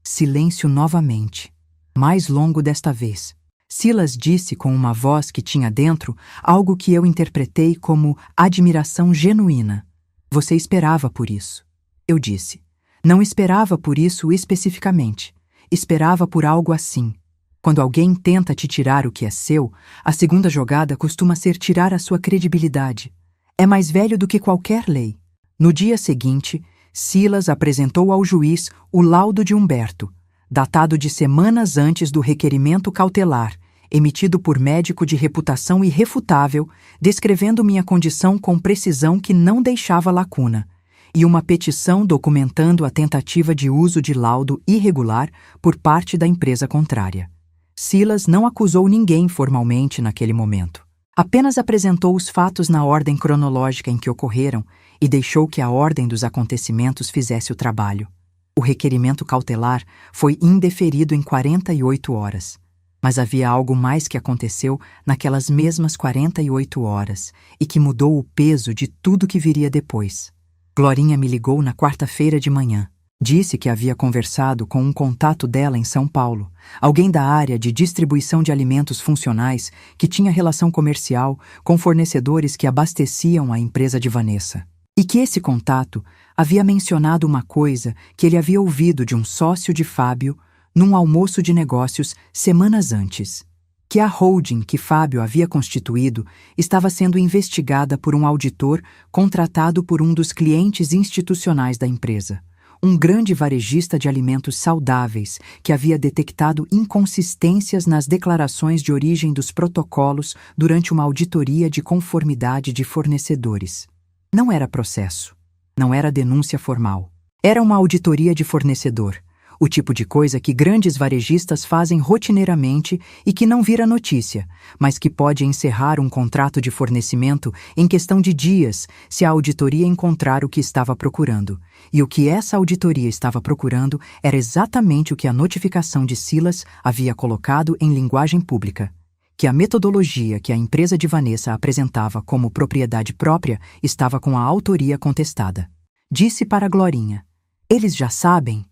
Silêncio novamente. Mais longo desta vez. Silas disse com uma voz que tinha dentro algo que eu interpretei como admiração genuína. Você esperava por isso. Eu disse: Não esperava por isso especificamente. Esperava por algo assim. Quando alguém tenta te tirar o que é seu, a segunda jogada costuma ser tirar a sua credibilidade. É mais velho do que qualquer lei. No dia seguinte, Silas apresentou ao juiz o laudo de Humberto, datado de semanas antes do requerimento cautelar, emitido por médico de reputação irrefutável, descrevendo minha condição com precisão que não deixava lacuna, e uma petição documentando a tentativa de uso de laudo irregular por parte da empresa contrária. Silas não acusou ninguém formalmente naquele momento. Apenas apresentou os fatos na ordem cronológica em que ocorreram e deixou que a ordem dos acontecimentos fizesse o trabalho. O requerimento cautelar foi indeferido em 48 horas. Mas havia algo mais que aconteceu naquelas mesmas 48 horas e que mudou o peso de tudo que viria depois. Glorinha me ligou na quarta-feira de manhã. Disse que havia conversado com um contato dela em São Paulo, alguém da área de distribuição de alimentos funcionais que tinha relação comercial com fornecedores que abasteciam a empresa de Vanessa. E que esse contato havia mencionado uma coisa que ele havia ouvido de um sócio de Fábio num almoço de negócios semanas antes, que a holding que Fábio havia constituído estava sendo investigada por um auditor contratado por um dos clientes institucionais da empresa. Um grande varejista de alimentos saudáveis que havia detectado inconsistências nas declarações de origem dos protocolos durante uma auditoria de conformidade de fornecedores. Não era processo. Não era denúncia formal. Era uma auditoria de fornecedor, o tipo de coisa que grandes varejistas fazem rotineiramente e que não vira notícia, mas que pode encerrar um contrato de fornecimento em questão de dias se a auditoria encontrar o que estava procurando. E o que essa auditoria estava procurando era exatamente o que a notificação de Silas havia colocado em linguagem pública: que a metodologia que a empresa de Vanessa apresentava como propriedade própria estava com a autoria contestada. Disse para Glorinha: Eles já sabem?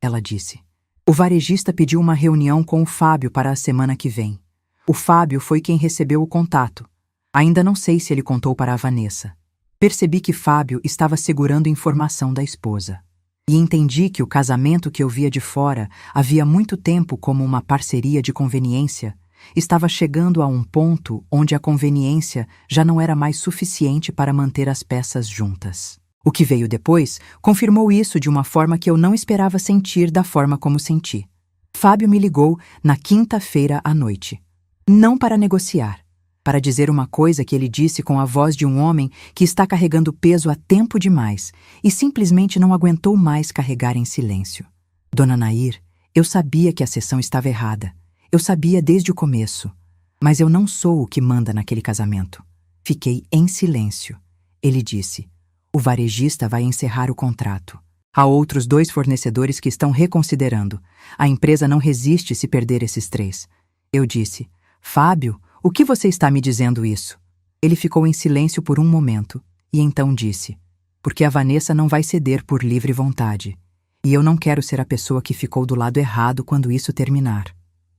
Ela disse. O varejista pediu uma reunião com o Fábio para a semana que vem. O Fábio foi quem recebeu o contato. Ainda não sei se ele contou para a Vanessa. Percebi que Fábio estava segurando informação da esposa. E entendi que o casamento que eu via de fora havia muito tempo como uma parceria de conveniência estava chegando a um ponto onde a conveniência já não era mais suficiente para manter as peças juntas. O que veio depois confirmou isso de uma forma que eu não esperava sentir da forma como senti. Fábio me ligou na quinta-feira à noite. Não para negociar, para dizer uma coisa que ele disse com a voz de um homem que está carregando peso há tempo demais e simplesmente não aguentou mais carregar em silêncio. Dona Nair, eu sabia que a sessão estava errada. Eu sabia desde o começo. Mas eu não sou o que manda naquele casamento. Fiquei em silêncio. Ele disse: o varejista vai encerrar o contrato. Há outros 2 fornecedores que estão reconsiderando. A empresa não resiste se perder esses 3. Eu disse: Fábio, o que você está me dizendo isso? Ele ficou em silêncio por um momento e então disse: porque a Vanessa não vai ceder por livre vontade. E eu não quero ser a pessoa que ficou do lado errado quando isso terminar.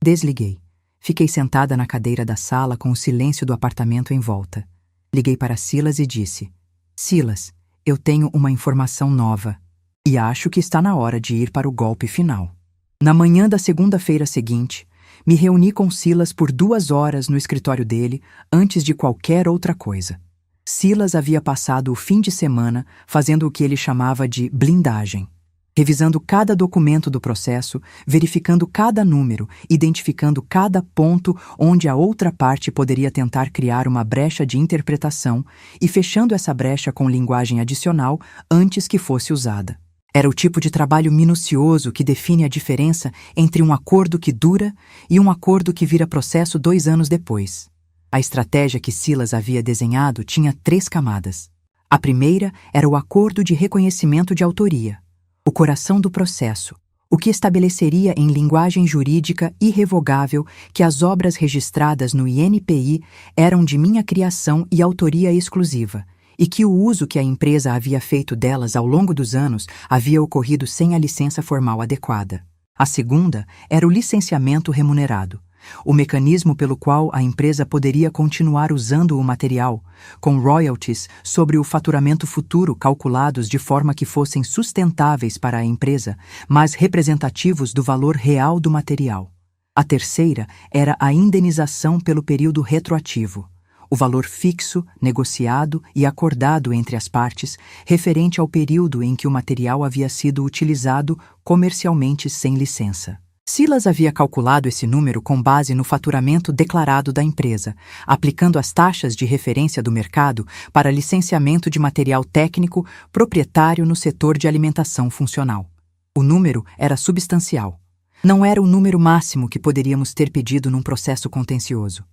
Desliguei. Fiquei sentada na cadeira da sala com o silêncio do apartamento em volta. Liguei para Silas e disse: Silas, eu tenho uma informação nova e acho que está na hora de ir para o golpe final. Na manhã da segunda-feira seguinte, me reuni com Silas por 2 horas no escritório dele antes de qualquer outra coisa. Silas havia passado o fim de semana fazendo o que ele chamava de blindagem, revisando cada documento do processo, verificando cada número, identificando cada ponto onde a outra parte poderia tentar criar uma brecha de interpretação e fechando essa brecha com linguagem adicional antes que fosse usada. Era o tipo de trabalho minucioso que define a diferença entre um acordo que dura e um acordo que vira processo 2 anos depois. A estratégia que Silas havia desenhado tinha 3 camadas. A primeira era o acordo de reconhecimento de autoria, o coração do processo, o que estabeleceria em linguagem jurídica irrevogável que as obras registradas no INPI eram de minha criação e autoria exclusiva, e que o uso que a empresa havia feito delas ao longo dos anos havia ocorrido sem a licença formal adequada. A segunda era o licenciamento remunerado, o mecanismo pelo qual a empresa poderia continuar usando o material, com royalties sobre o faturamento futuro calculados de forma que fossem sustentáveis para a empresa, mas representativos do valor real do material. A terceira era a indenização pelo período retroativo, o valor fixo, negociado e acordado entre as partes, referente ao período em que o material havia sido utilizado comercialmente sem licença. Silas havia calculado esse número com base no faturamento declarado da empresa, aplicando as taxas de referência do mercado para licenciamento de material técnico proprietário no setor de alimentação funcional. O número era substancial. Não era o número máximo que poderíamos ter pedido num processo contencioso.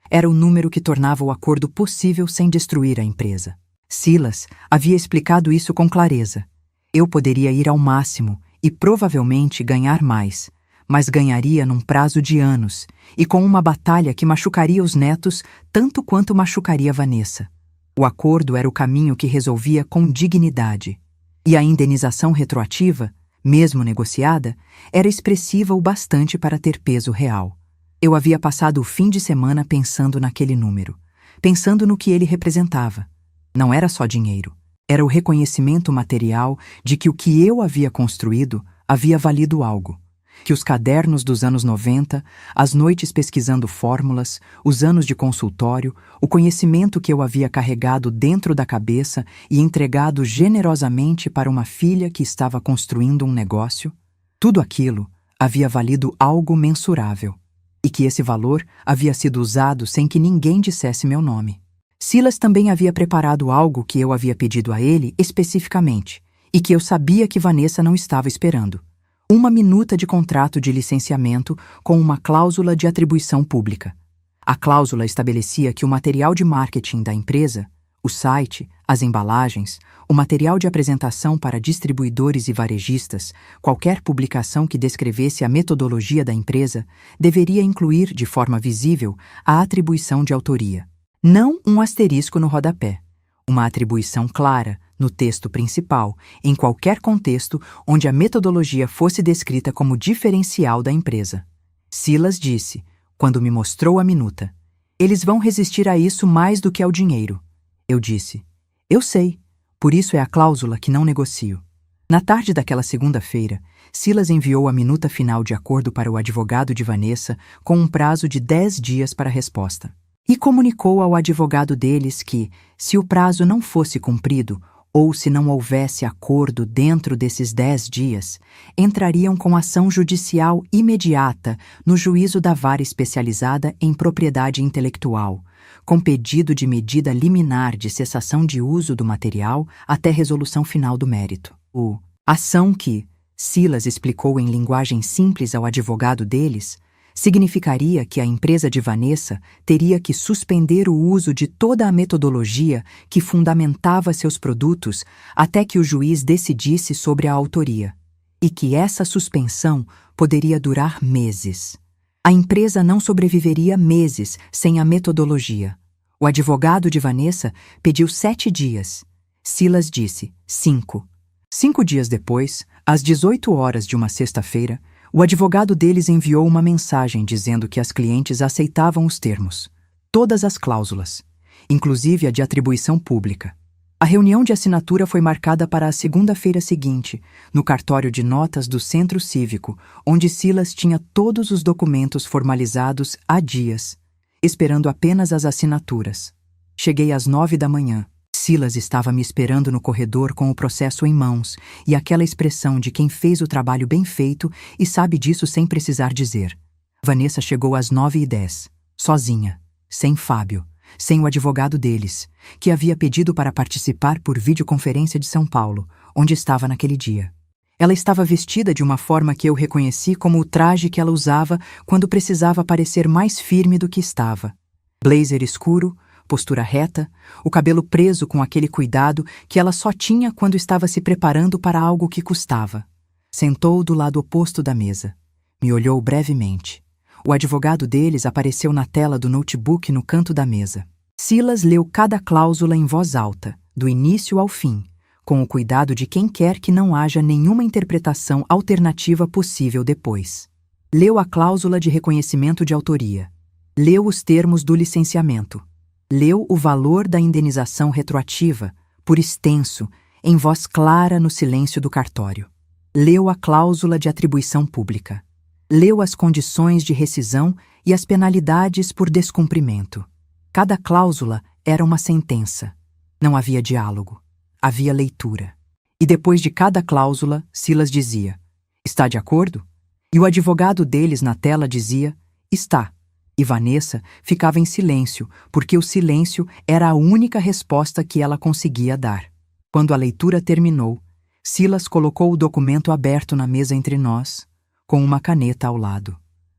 Era o número que tornava o acordo possível sem destruir a empresa. Silas havia explicado isso com clareza. Eu poderia ir ao máximo e provavelmente ganhar mais, mas ganharia num prazo de anos e com uma batalha que machucaria os netos tanto quanto machucaria Vanessa. O acordo era o caminho que resolvia com dignidade. E a indenização retroativa, mesmo negociada, era expressiva o bastante para ter peso real. Eu havia passado o fim de semana pensando naquele número, pensando no que ele representava. Não era só dinheiro, era o reconhecimento material de que o que eu havia construído havia valido algo. Que os cadernos dos anos 90, as noites pesquisando fórmulas, os anos de consultório, o conhecimento que eu havia carregado dentro da cabeça e entregado generosamente para uma filha que estava construindo um negócio, tudo aquilo havia valido algo mensurável. E que esse valor havia sido usado sem que ninguém dissesse meu nome. Silas também havia preparado algo que eu havia pedido a ele especificamente, e que eu sabia que Vanessa não estava esperando. Uma minuta de contrato de licenciamento com uma cláusula de atribuição pública. A cláusula estabelecia que o material de marketing da empresa, o site, as embalagens, o material de apresentação para distribuidores e varejistas, qualquer publicação que descrevesse a metodologia da empresa, deveria incluir, de forma visível, a atribuição de autoria. Não um asterisco no rodapé. Uma atribuição clara, no texto principal, em qualquer contexto onde a metodologia fosse descrita como diferencial da empresa. Silas disse, quando me mostrou a minuta: eles vão resistir a isso mais do que ao dinheiro. Eu disse: eu sei, por isso é a cláusula que não negocio. Na tarde daquela segunda-feira, Silas enviou a minuta final de acordo para o advogado de Vanessa com um prazo de 10 dias para a resposta. E comunicou ao advogado deles que, se o prazo não fosse cumprido, ou se não houvesse acordo dentro desses 10 dias, entrariam com ação judicial imediata no juízo da vara especializada em propriedade intelectual, com pedido de medida liminar de cessação de uso do material até resolução final do mérito. Ação que, Silas explicou em linguagem simples ao advogado deles, significaria que a empresa de Vanessa teria que suspender o uso de toda a metodologia que fundamentava seus produtos até que o juiz decidisse sobre a autoria, e que essa suspensão poderia durar meses. A empresa não sobreviveria meses sem a metodologia. O advogado de Vanessa pediu 7 dias. Silas disse 5. 5 dias depois, às 18 horas de uma sexta-feira, o advogado deles enviou uma mensagem dizendo que as clientes aceitavam os termos, todas as cláusulas, inclusive a de atribuição pública. A reunião de assinatura foi marcada para a segunda-feira seguinte, no cartório de notas do Centro Cívico, onde Silas tinha todos os documentos formalizados há dias, esperando apenas as assinaturas. Cheguei às 9 da manhã. Silas estava me esperando no corredor com o processo em mãos e aquela expressão de quem fez o trabalho bem feito e sabe disso sem precisar dizer. Vanessa chegou às 9h10, sozinha, sem Fábio, sem o advogado deles, que havia pedido para participar por videoconferência de São Paulo, onde estava naquele dia. Ela estava vestida de uma forma que eu reconheci como o traje que ela usava quando precisava parecer mais firme do que estava. Blazer escuro, postura reta, o cabelo preso com aquele cuidado que ela só tinha quando estava se preparando para algo que custava. Sentou do lado oposto da mesa. Me olhou brevemente. O advogado deles apareceu na tela do notebook no canto da mesa. Silas leu cada cláusula em voz alta, do início ao fim, com o cuidado de quem quer que não haja nenhuma interpretação alternativa possível depois. Leu a cláusula de reconhecimento de autoria. Leu os termos do licenciamento. Leu o valor da indenização retroativa, por extenso, em voz clara no silêncio do cartório. Leu a cláusula de atribuição pública. Leu as condições de rescisão e as penalidades por descumprimento. Cada cláusula era uma sentença. Não havia diálogo. Havia leitura. E depois de cada cláusula, Silas dizia: "Está de acordo?" E o advogado deles na tela dizia: "Está." E Vanessa ficava em silêncio, porque o silêncio era a única resposta que ela conseguia dar. Quando a leitura terminou, Silas colocou o documento aberto na mesa entre nós, com uma caneta ao lado.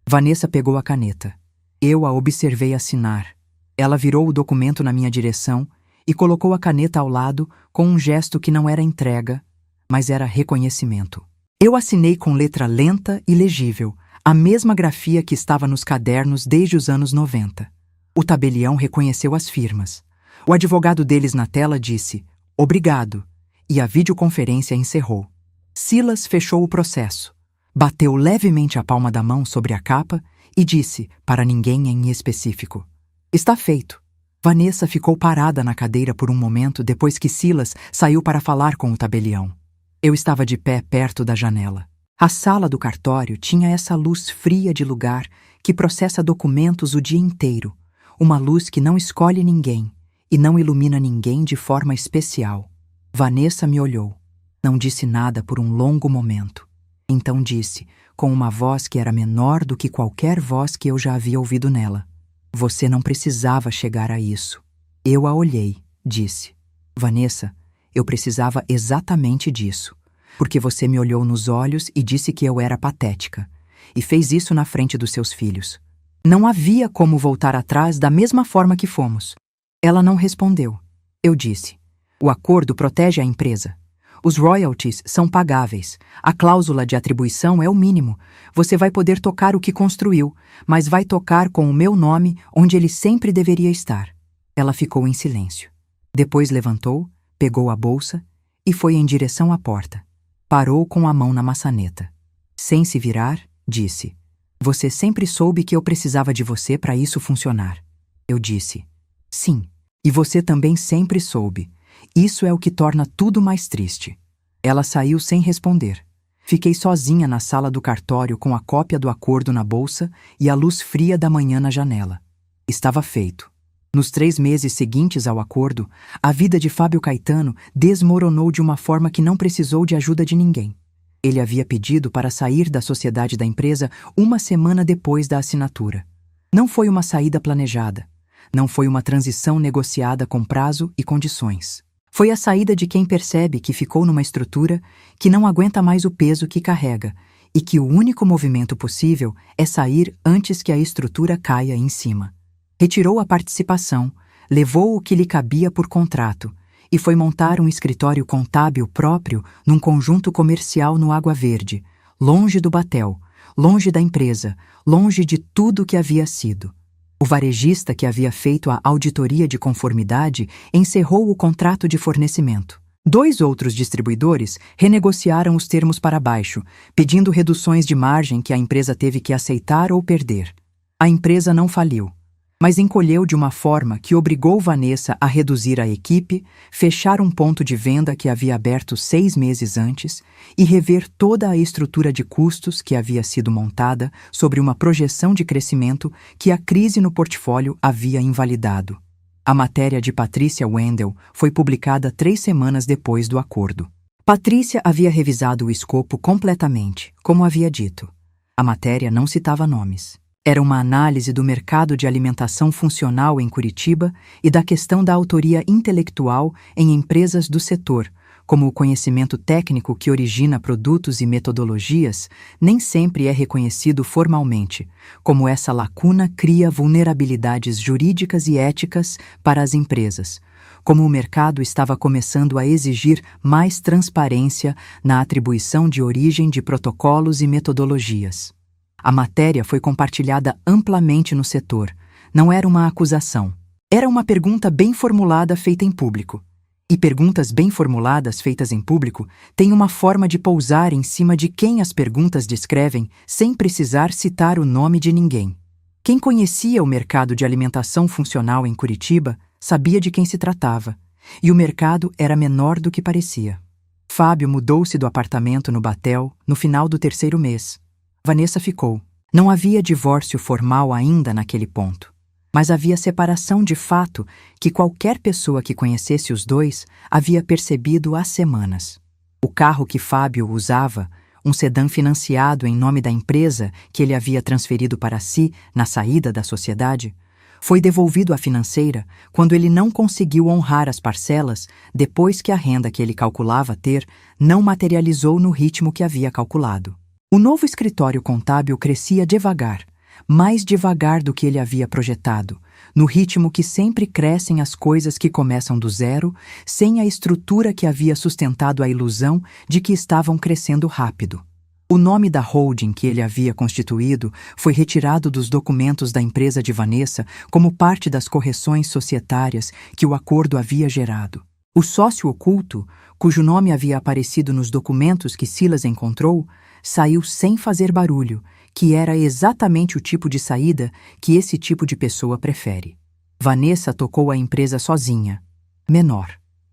Vanessa pegou a caneta. Eu a observei assinar. Ela virou o documento na minha direção e colocou a caneta ao lado com um gesto que não era entrega, mas era reconhecimento. Eu assinei com letra lenta e legível, a mesma grafia que estava nos cadernos desde os anos 90. O tabelião reconheceu as firmas. O advogado deles na tela disse: "Obrigado", e a videoconferência encerrou. Silas fechou o processo, bateu levemente a palma da mão sobre a capa e disse, para ninguém em específico: "Está feito." Vanessa ficou parada na cadeira por um momento depois que Silas saiu para falar com o tabelião. Eu estava de pé perto da janela. A sala do cartório tinha essa luz fria de lugar que processa documentos o dia inteiro, uma luz que não escolhe ninguém e não ilumina ninguém de forma especial. Vanessa me olhou. Não disse nada por um longo momento. Então disse, com uma voz que era menor do que qualquer voz que eu já havia ouvido nela: "Você não precisava chegar a isso." Eu a olhei, disse: "Vanessa, eu precisava exatamente disso. Porque você me olhou nos olhos e disse que eu era patética, e fez isso na frente dos seus filhos. Não havia como voltar atrás da mesma forma que fomos." Ela não respondeu. Eu disse: "O acordo protege a empresa. Os royalties são pagáveis. A cláusula de atribuição é o mínimo. Você vai poder tocar o que construiu, mas vai tocar com o meu nome onde ele sempre deveria estar." Ela ficou em silêncio. Depois levantou, pegou a bolsa e foi em direção à porta. Parou com a mão na maçaneta. Sem se virar, disse: "Você sempre soube que eu precisava de você para isso funcionar." Eu disse: "Sim, e você também sempre soube. Isso é o que torna tudo mais triste." Ela saiu sem responder. Fiquei sozinha na sala do cartório com a cópia do acordo na bolsa e a luz fria da manhã na janela. Estava feito. Nos 3 meses seguintes ao acordo, a vida de Fábio Caetano desmoronou de uma forma que não precisou de ajuda de ninguém. Ele havia pedido para sair da sociedade da empresa uma semana depois da assinatura. Não foi uma saída planejada. Não foi uma transição negociada com prazo e condições. Foi a saída de quem percebe que ficou numa estrutura que não aguenta mais o peso que carrega e que o único movimento possível é sair antes que a estrutura caia em cima. Retirou a participação, levou o que lhe cabia por contrato e foi montar um escritório contábil próprio num conjunto comercial no Água Verde, longe do batel, longe da empresa, longe de tudo que havia sido. O varejista que havia feito a auditoria de conformidade encerrou o contrato de fornecimento. 2 outros distribuidores renegociaram os termos para baixo, pedindo reduções de margem que a empresa teve que aceitar ou perder. A empresa não faliu, mas encolheu de uma forma que obrigou Vanessa a reduzir a equipe, fechar um ponto de venda que havia aberto 6 meses antes e rever toda a estrutura de custos que havia sido montada sobre uma projeção de crescimento que a crise no portfólio havia invalidado. A matéria de Patrícia Wendel foi publicada 3 semanas depois do acordo. Patrícia havia revisado o escopo completamente, como havia dito. A matéria não citava nomes. Era uma análise do mercado de alimentação funcional em Curitiba e da questão da autoria intelectual em empresas do setor, como o conhecimento técnico que origina produtos e metodologias nem sempre é reconhecido formalmente, como essa lacuna cria vulnerabilidades jurídicas e éticas para as empresas, como o mercado estava começando a exigir mais transparência na atribuição de origem de protocolos e metodologias. A matéria foi compartilhada amplamente no setor. Não era uma acusação. Era uma pergunta bem formulada feita em público. E perguntas bem formuladas feitas em público têm uma forma de pousar em cima de quem as perguntas descrevem sem precisar citar o nome de ninguém. Quem conhecia o mercado de alimentação funcional em Curitiba sabia de quem se tratava. E o mercado era menor do que parecia. Fábio mudou-se do apartamento no Batel no final do 3º mês. Vanessa ficou. Não havia divórcio formal ainda naquele ponto, mas havia separação de fato que qualquer pessoa que conhecesse os dois havia percebido há semanas. O carro que Fábio usava, um sedã financiado em nome da empresa que ele havia transferido para si na saída da sociedade, foi devolvido à financeira quando ele não conseguiu honrar as parcelas depois que a renda que ele calculava ter não materializou no ritmo que havia calculado. O novo escritório contábil crescia devagar, mais devagar do que ele havia projetado, no ritmo que sempre crescem as coisas que começam do zero, sem a estrutura que havia sustentado a ilusão de que estavam crescendo rápido. O nome da holding que ele havia constituído foi retirado dos documentos da empresa de Vanessa como parte das correções societárias que o acordo havia gerado. O sócio oculto, cujo nome havia aparecido nos documentos que Silas encontrou, saiu sem fazer barulho, que era exatamente o tipo de saída que esse tipo de pessoa prefere. Vanessa tocou a empresa sozinha, menor,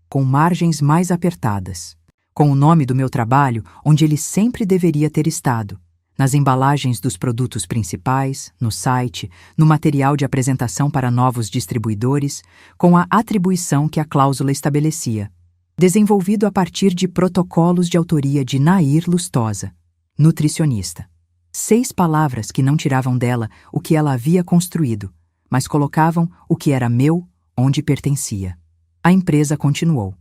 com margens mais apertadas, com o nome do meu trabalho onde ele sempre deveria ter estado, nas embalagens dos produtos principais, no site, no material de apresentação para novos distribuidores, com a atribuição que a cláusula estabelecia, desenvolvido a partir de protocolos de autoria de Nair Lustosa, nutricionista. 6 palavras que não tiravam dela o que ela havia construído, mas colocavam o que era meu onde pertencia. A empresa continuou,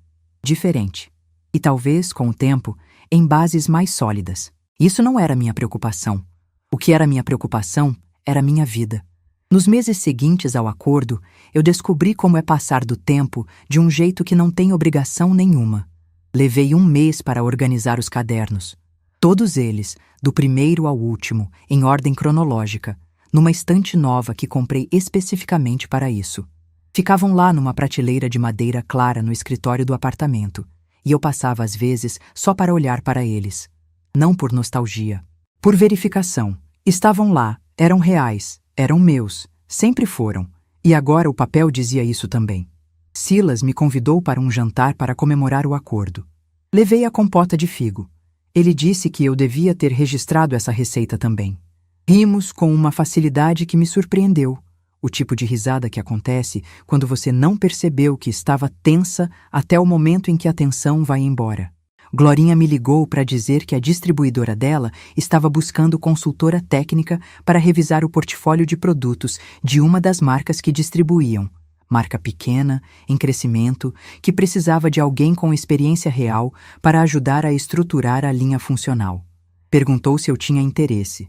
diferente, e talvez, com o tempo, em bases mais sólidas. Isso não era minha preocupação. O que era minha preocupação era minha vida. Nos meses seguintes ao acordo, eu descobri como é passar do tempo de um jeito que não tem obrigação nenhuma. Levei 1 mês para organizar os cadernos. Todos eles, do primeiro ao último, em ordem cronológica, numa estante nova que comprei especificamente para isso. Ficavam lá numa prateleira de madeira clara no escritório do apartamento, e eu passava às vezes só para olhar para eles. Não por nostalgia, por verificação. Estavam lá, eram reais, eram meus, sempre foram, e agora o papel dizia isso também. Silas me convidou para um jantar para comemorar o acordo. Levei a compota de figo. Ele disse que eu devia ter registrado essa receita também. Rimos com uma facilidade que me surpreendeu. O tipo de risada que acontece quando você não percebeu que estava tensa até o momento em que a tensão vai embora. Glorinha me ligou para dizer que a distribuidora dela estava buscando consultora técnica para revisar o portfólio de produtos de uma das marcas que distribuíam. Marca pequena, em crescimento, que precisava de alguém com experiência real para ajudar a estruturar a linha funcional. Perguntou se eu tinha interesse.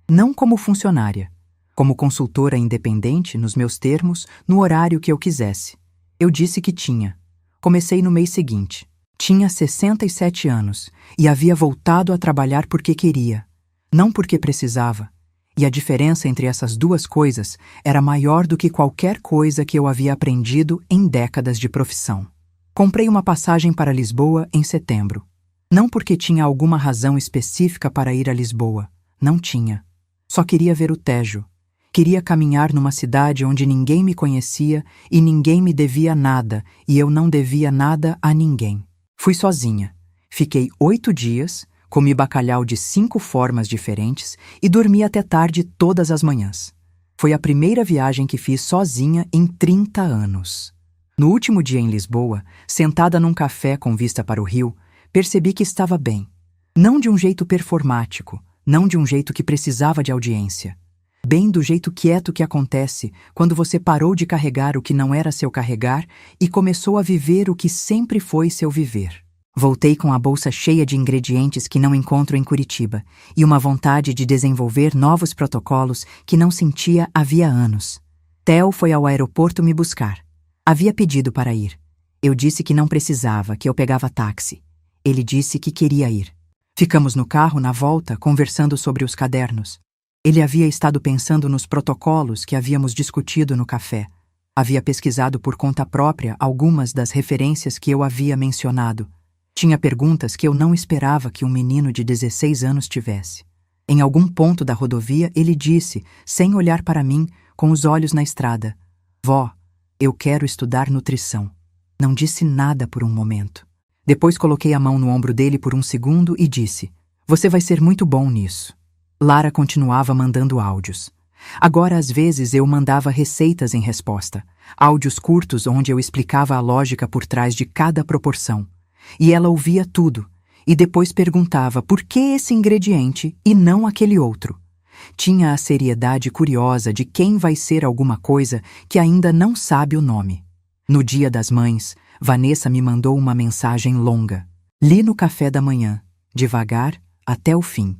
Não como funcionária, como consultora independente, nos meus termos, no horário que eu quisesse. Eu disse que tinha. Comecei no mês seguinte. Tinha 67 anos e havia voltado a trabalhar porque queria, não porque precisava. E a diferença entre essas duas coisas era maior do que qualquer coisa que eu havia aprendido em décadas de profissão. Comprei uma passagem para Lisboa em setembro. Não porque tinha alguma razão específica para ir a Lisboa. Não tinha. Só queria ver o Tejo. Queria caminhar numa cidade onde ninguém me conhecia e ninguém me devia nada e eu não devia nada a ninguém. Fui sozinha. Fiquei 8 dias, comi bacalhau de 5 formas diferentes e dormi até tarde todas as manhãs. Foi a primeira viagem que fiz sozinha em 30 anos. No último dia em Lisboa, sentada num café com vista para o rio, percebi que estava bem. Não de um jeito performático, não de um jeito que precisava de audiência. Bem do jeito quieto que acontece quando você parou de carregar o que não era seu carregar e começou a viver o que sempre foi seu viver. Voltei com a bolsa cheia de ingredientes que não encontro em Curitiba e uma vontade de desenvolver novos protocolos que não sentia havia anos. Theo foi ao aeroporto me buscar. Havia pedido para ir. Eu disse que não precisava, que eu pegava táxi. Ele disse que queria ir. Ficamos no carro na volta, conversando sobre os cadernos. Ele havia estado pensando nos protocolos que havíamos discutido no café. Havia pesquisado por conta própria algumas das referências que eu havia mencionado. Tinha perguntas que eu não esperava que um menino de 16 anos tivesse. Em algum ponto da rodovia, ele disse, sem olhar para mim, com os olhos na estrada: "Vó, eu quero estudar nutrição." Não disse nada por um momento. Depois coloquei a mão no ombro dele por um segundo e disse: "Você vai ser muito bom nisso." Lara continuava mandando áudios. Agora, às vezes, eu mandava receitas em resposta. Áudios curtos onde eu explicava a lógica por trás de cada proporção. E ela ouvia tudo. E depois perguntava por que esse ingrediente e não aquele outro. Tinha a seriedade curiosa de quem vai ser alguma coisa que ainda não sabe o nome. No Dia das Mães, Vanessa me mandou uma mensagem longa. Li no café da manhã, devagar, até o fim.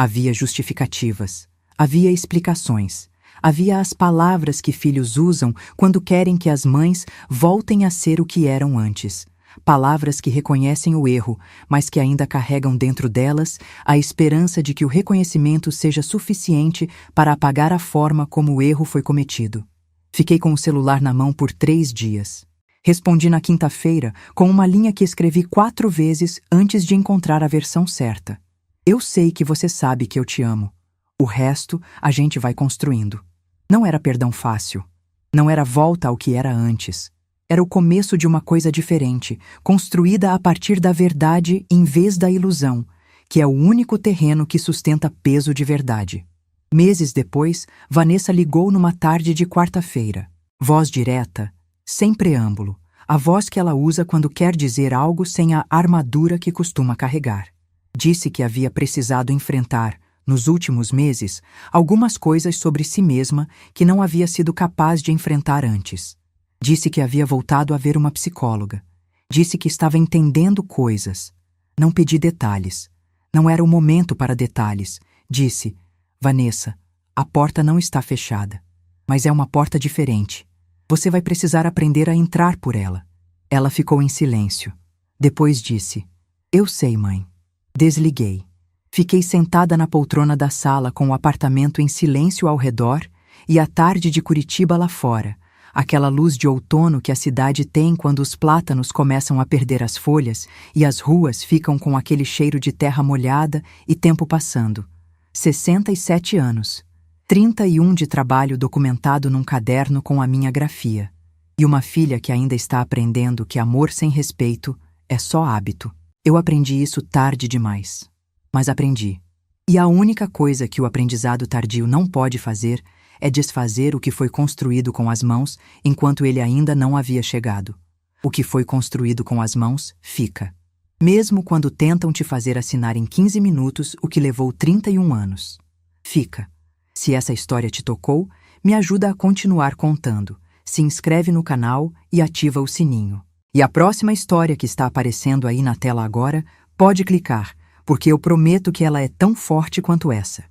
Havia justificativas, havia explicações, havia as palavras que filhos usam quando querem que as mães voltem a ser o que eram antes. Palavras que reconhecem o erro, mas que ainda carregam dentro delas a esperança de que o reconhecimento seja suficiente para apagar a forma como o erro foi cometido. Fiquei com o celular na mão por 3 dias. Respondi na quinta-feira com uma linha que escrevi 4 vezes antes de encontrar a versão certa. Eu sei que você sabe que eu te amo. O resto a gente vai construindo. Não era perdão fácil. Não era volta ao que era antes. Era o começo de uma coisa diferente, construída a partir da verdade em vez da ilusão, que é o único terreno que sustenta peso de verdade. Meses depois, Vanessa ligou numa tarde de quarta-feira. Voz direta, sem preâmbulo, a voz que ela usa quando quer dizer algo sem a armadura que costuma carregar. Disse que havia precisado enfrentar, nos últimos meses, algumas coisas sobre si mesma que não havia sido capaz de enfrentar antes. Disse que havia voltado a ver uma psicóloga. Disse que estava entendendo coisas. Não pedi detalhes. Não era o momento para detalhes. Disse: "Vanessa, a porta não está fechada, mas é uma porta diferente. Você vai precisar aprender a entrar por ela." Ela ficou em silêncio. Depois disse: "Eu sei, mãe." Desliguei. Fiquei sentada na poltrona da sala com o apartamento em silêncio ao redor e a tarde de Curitiba lá fora, aquela luz de outono que a cidade tem quando os plátanos começam a perder as folhas e as ruas ficam com aquele cheiro de terra molhada e tempo passando. 67 anos. 31 de trabalho documentado num caderno com a minha grafia. E uma filha que ainda está aprendendo que amor sem respeito é só hábito. Eu aprendi isso tarde demais. Mas aprendi. E a única coisa que o aprendizado tardio não pode fazer é desfazer o que foi construído com as mãos enquanto ele ainda não havia chegado. O que foi construído com as mãos fica. Mesmo quando tentam te fazer assinar em 15 minutos o que levou 31 anos. Fica. Se essa história te tocou, me ajuda a continuar contando. Se inscreve no canal e ativa o sininho. E a próxima história que está aparecendo aí na tela agora, pode clicar, porque eu prometo que ela é tão forte quanto essa.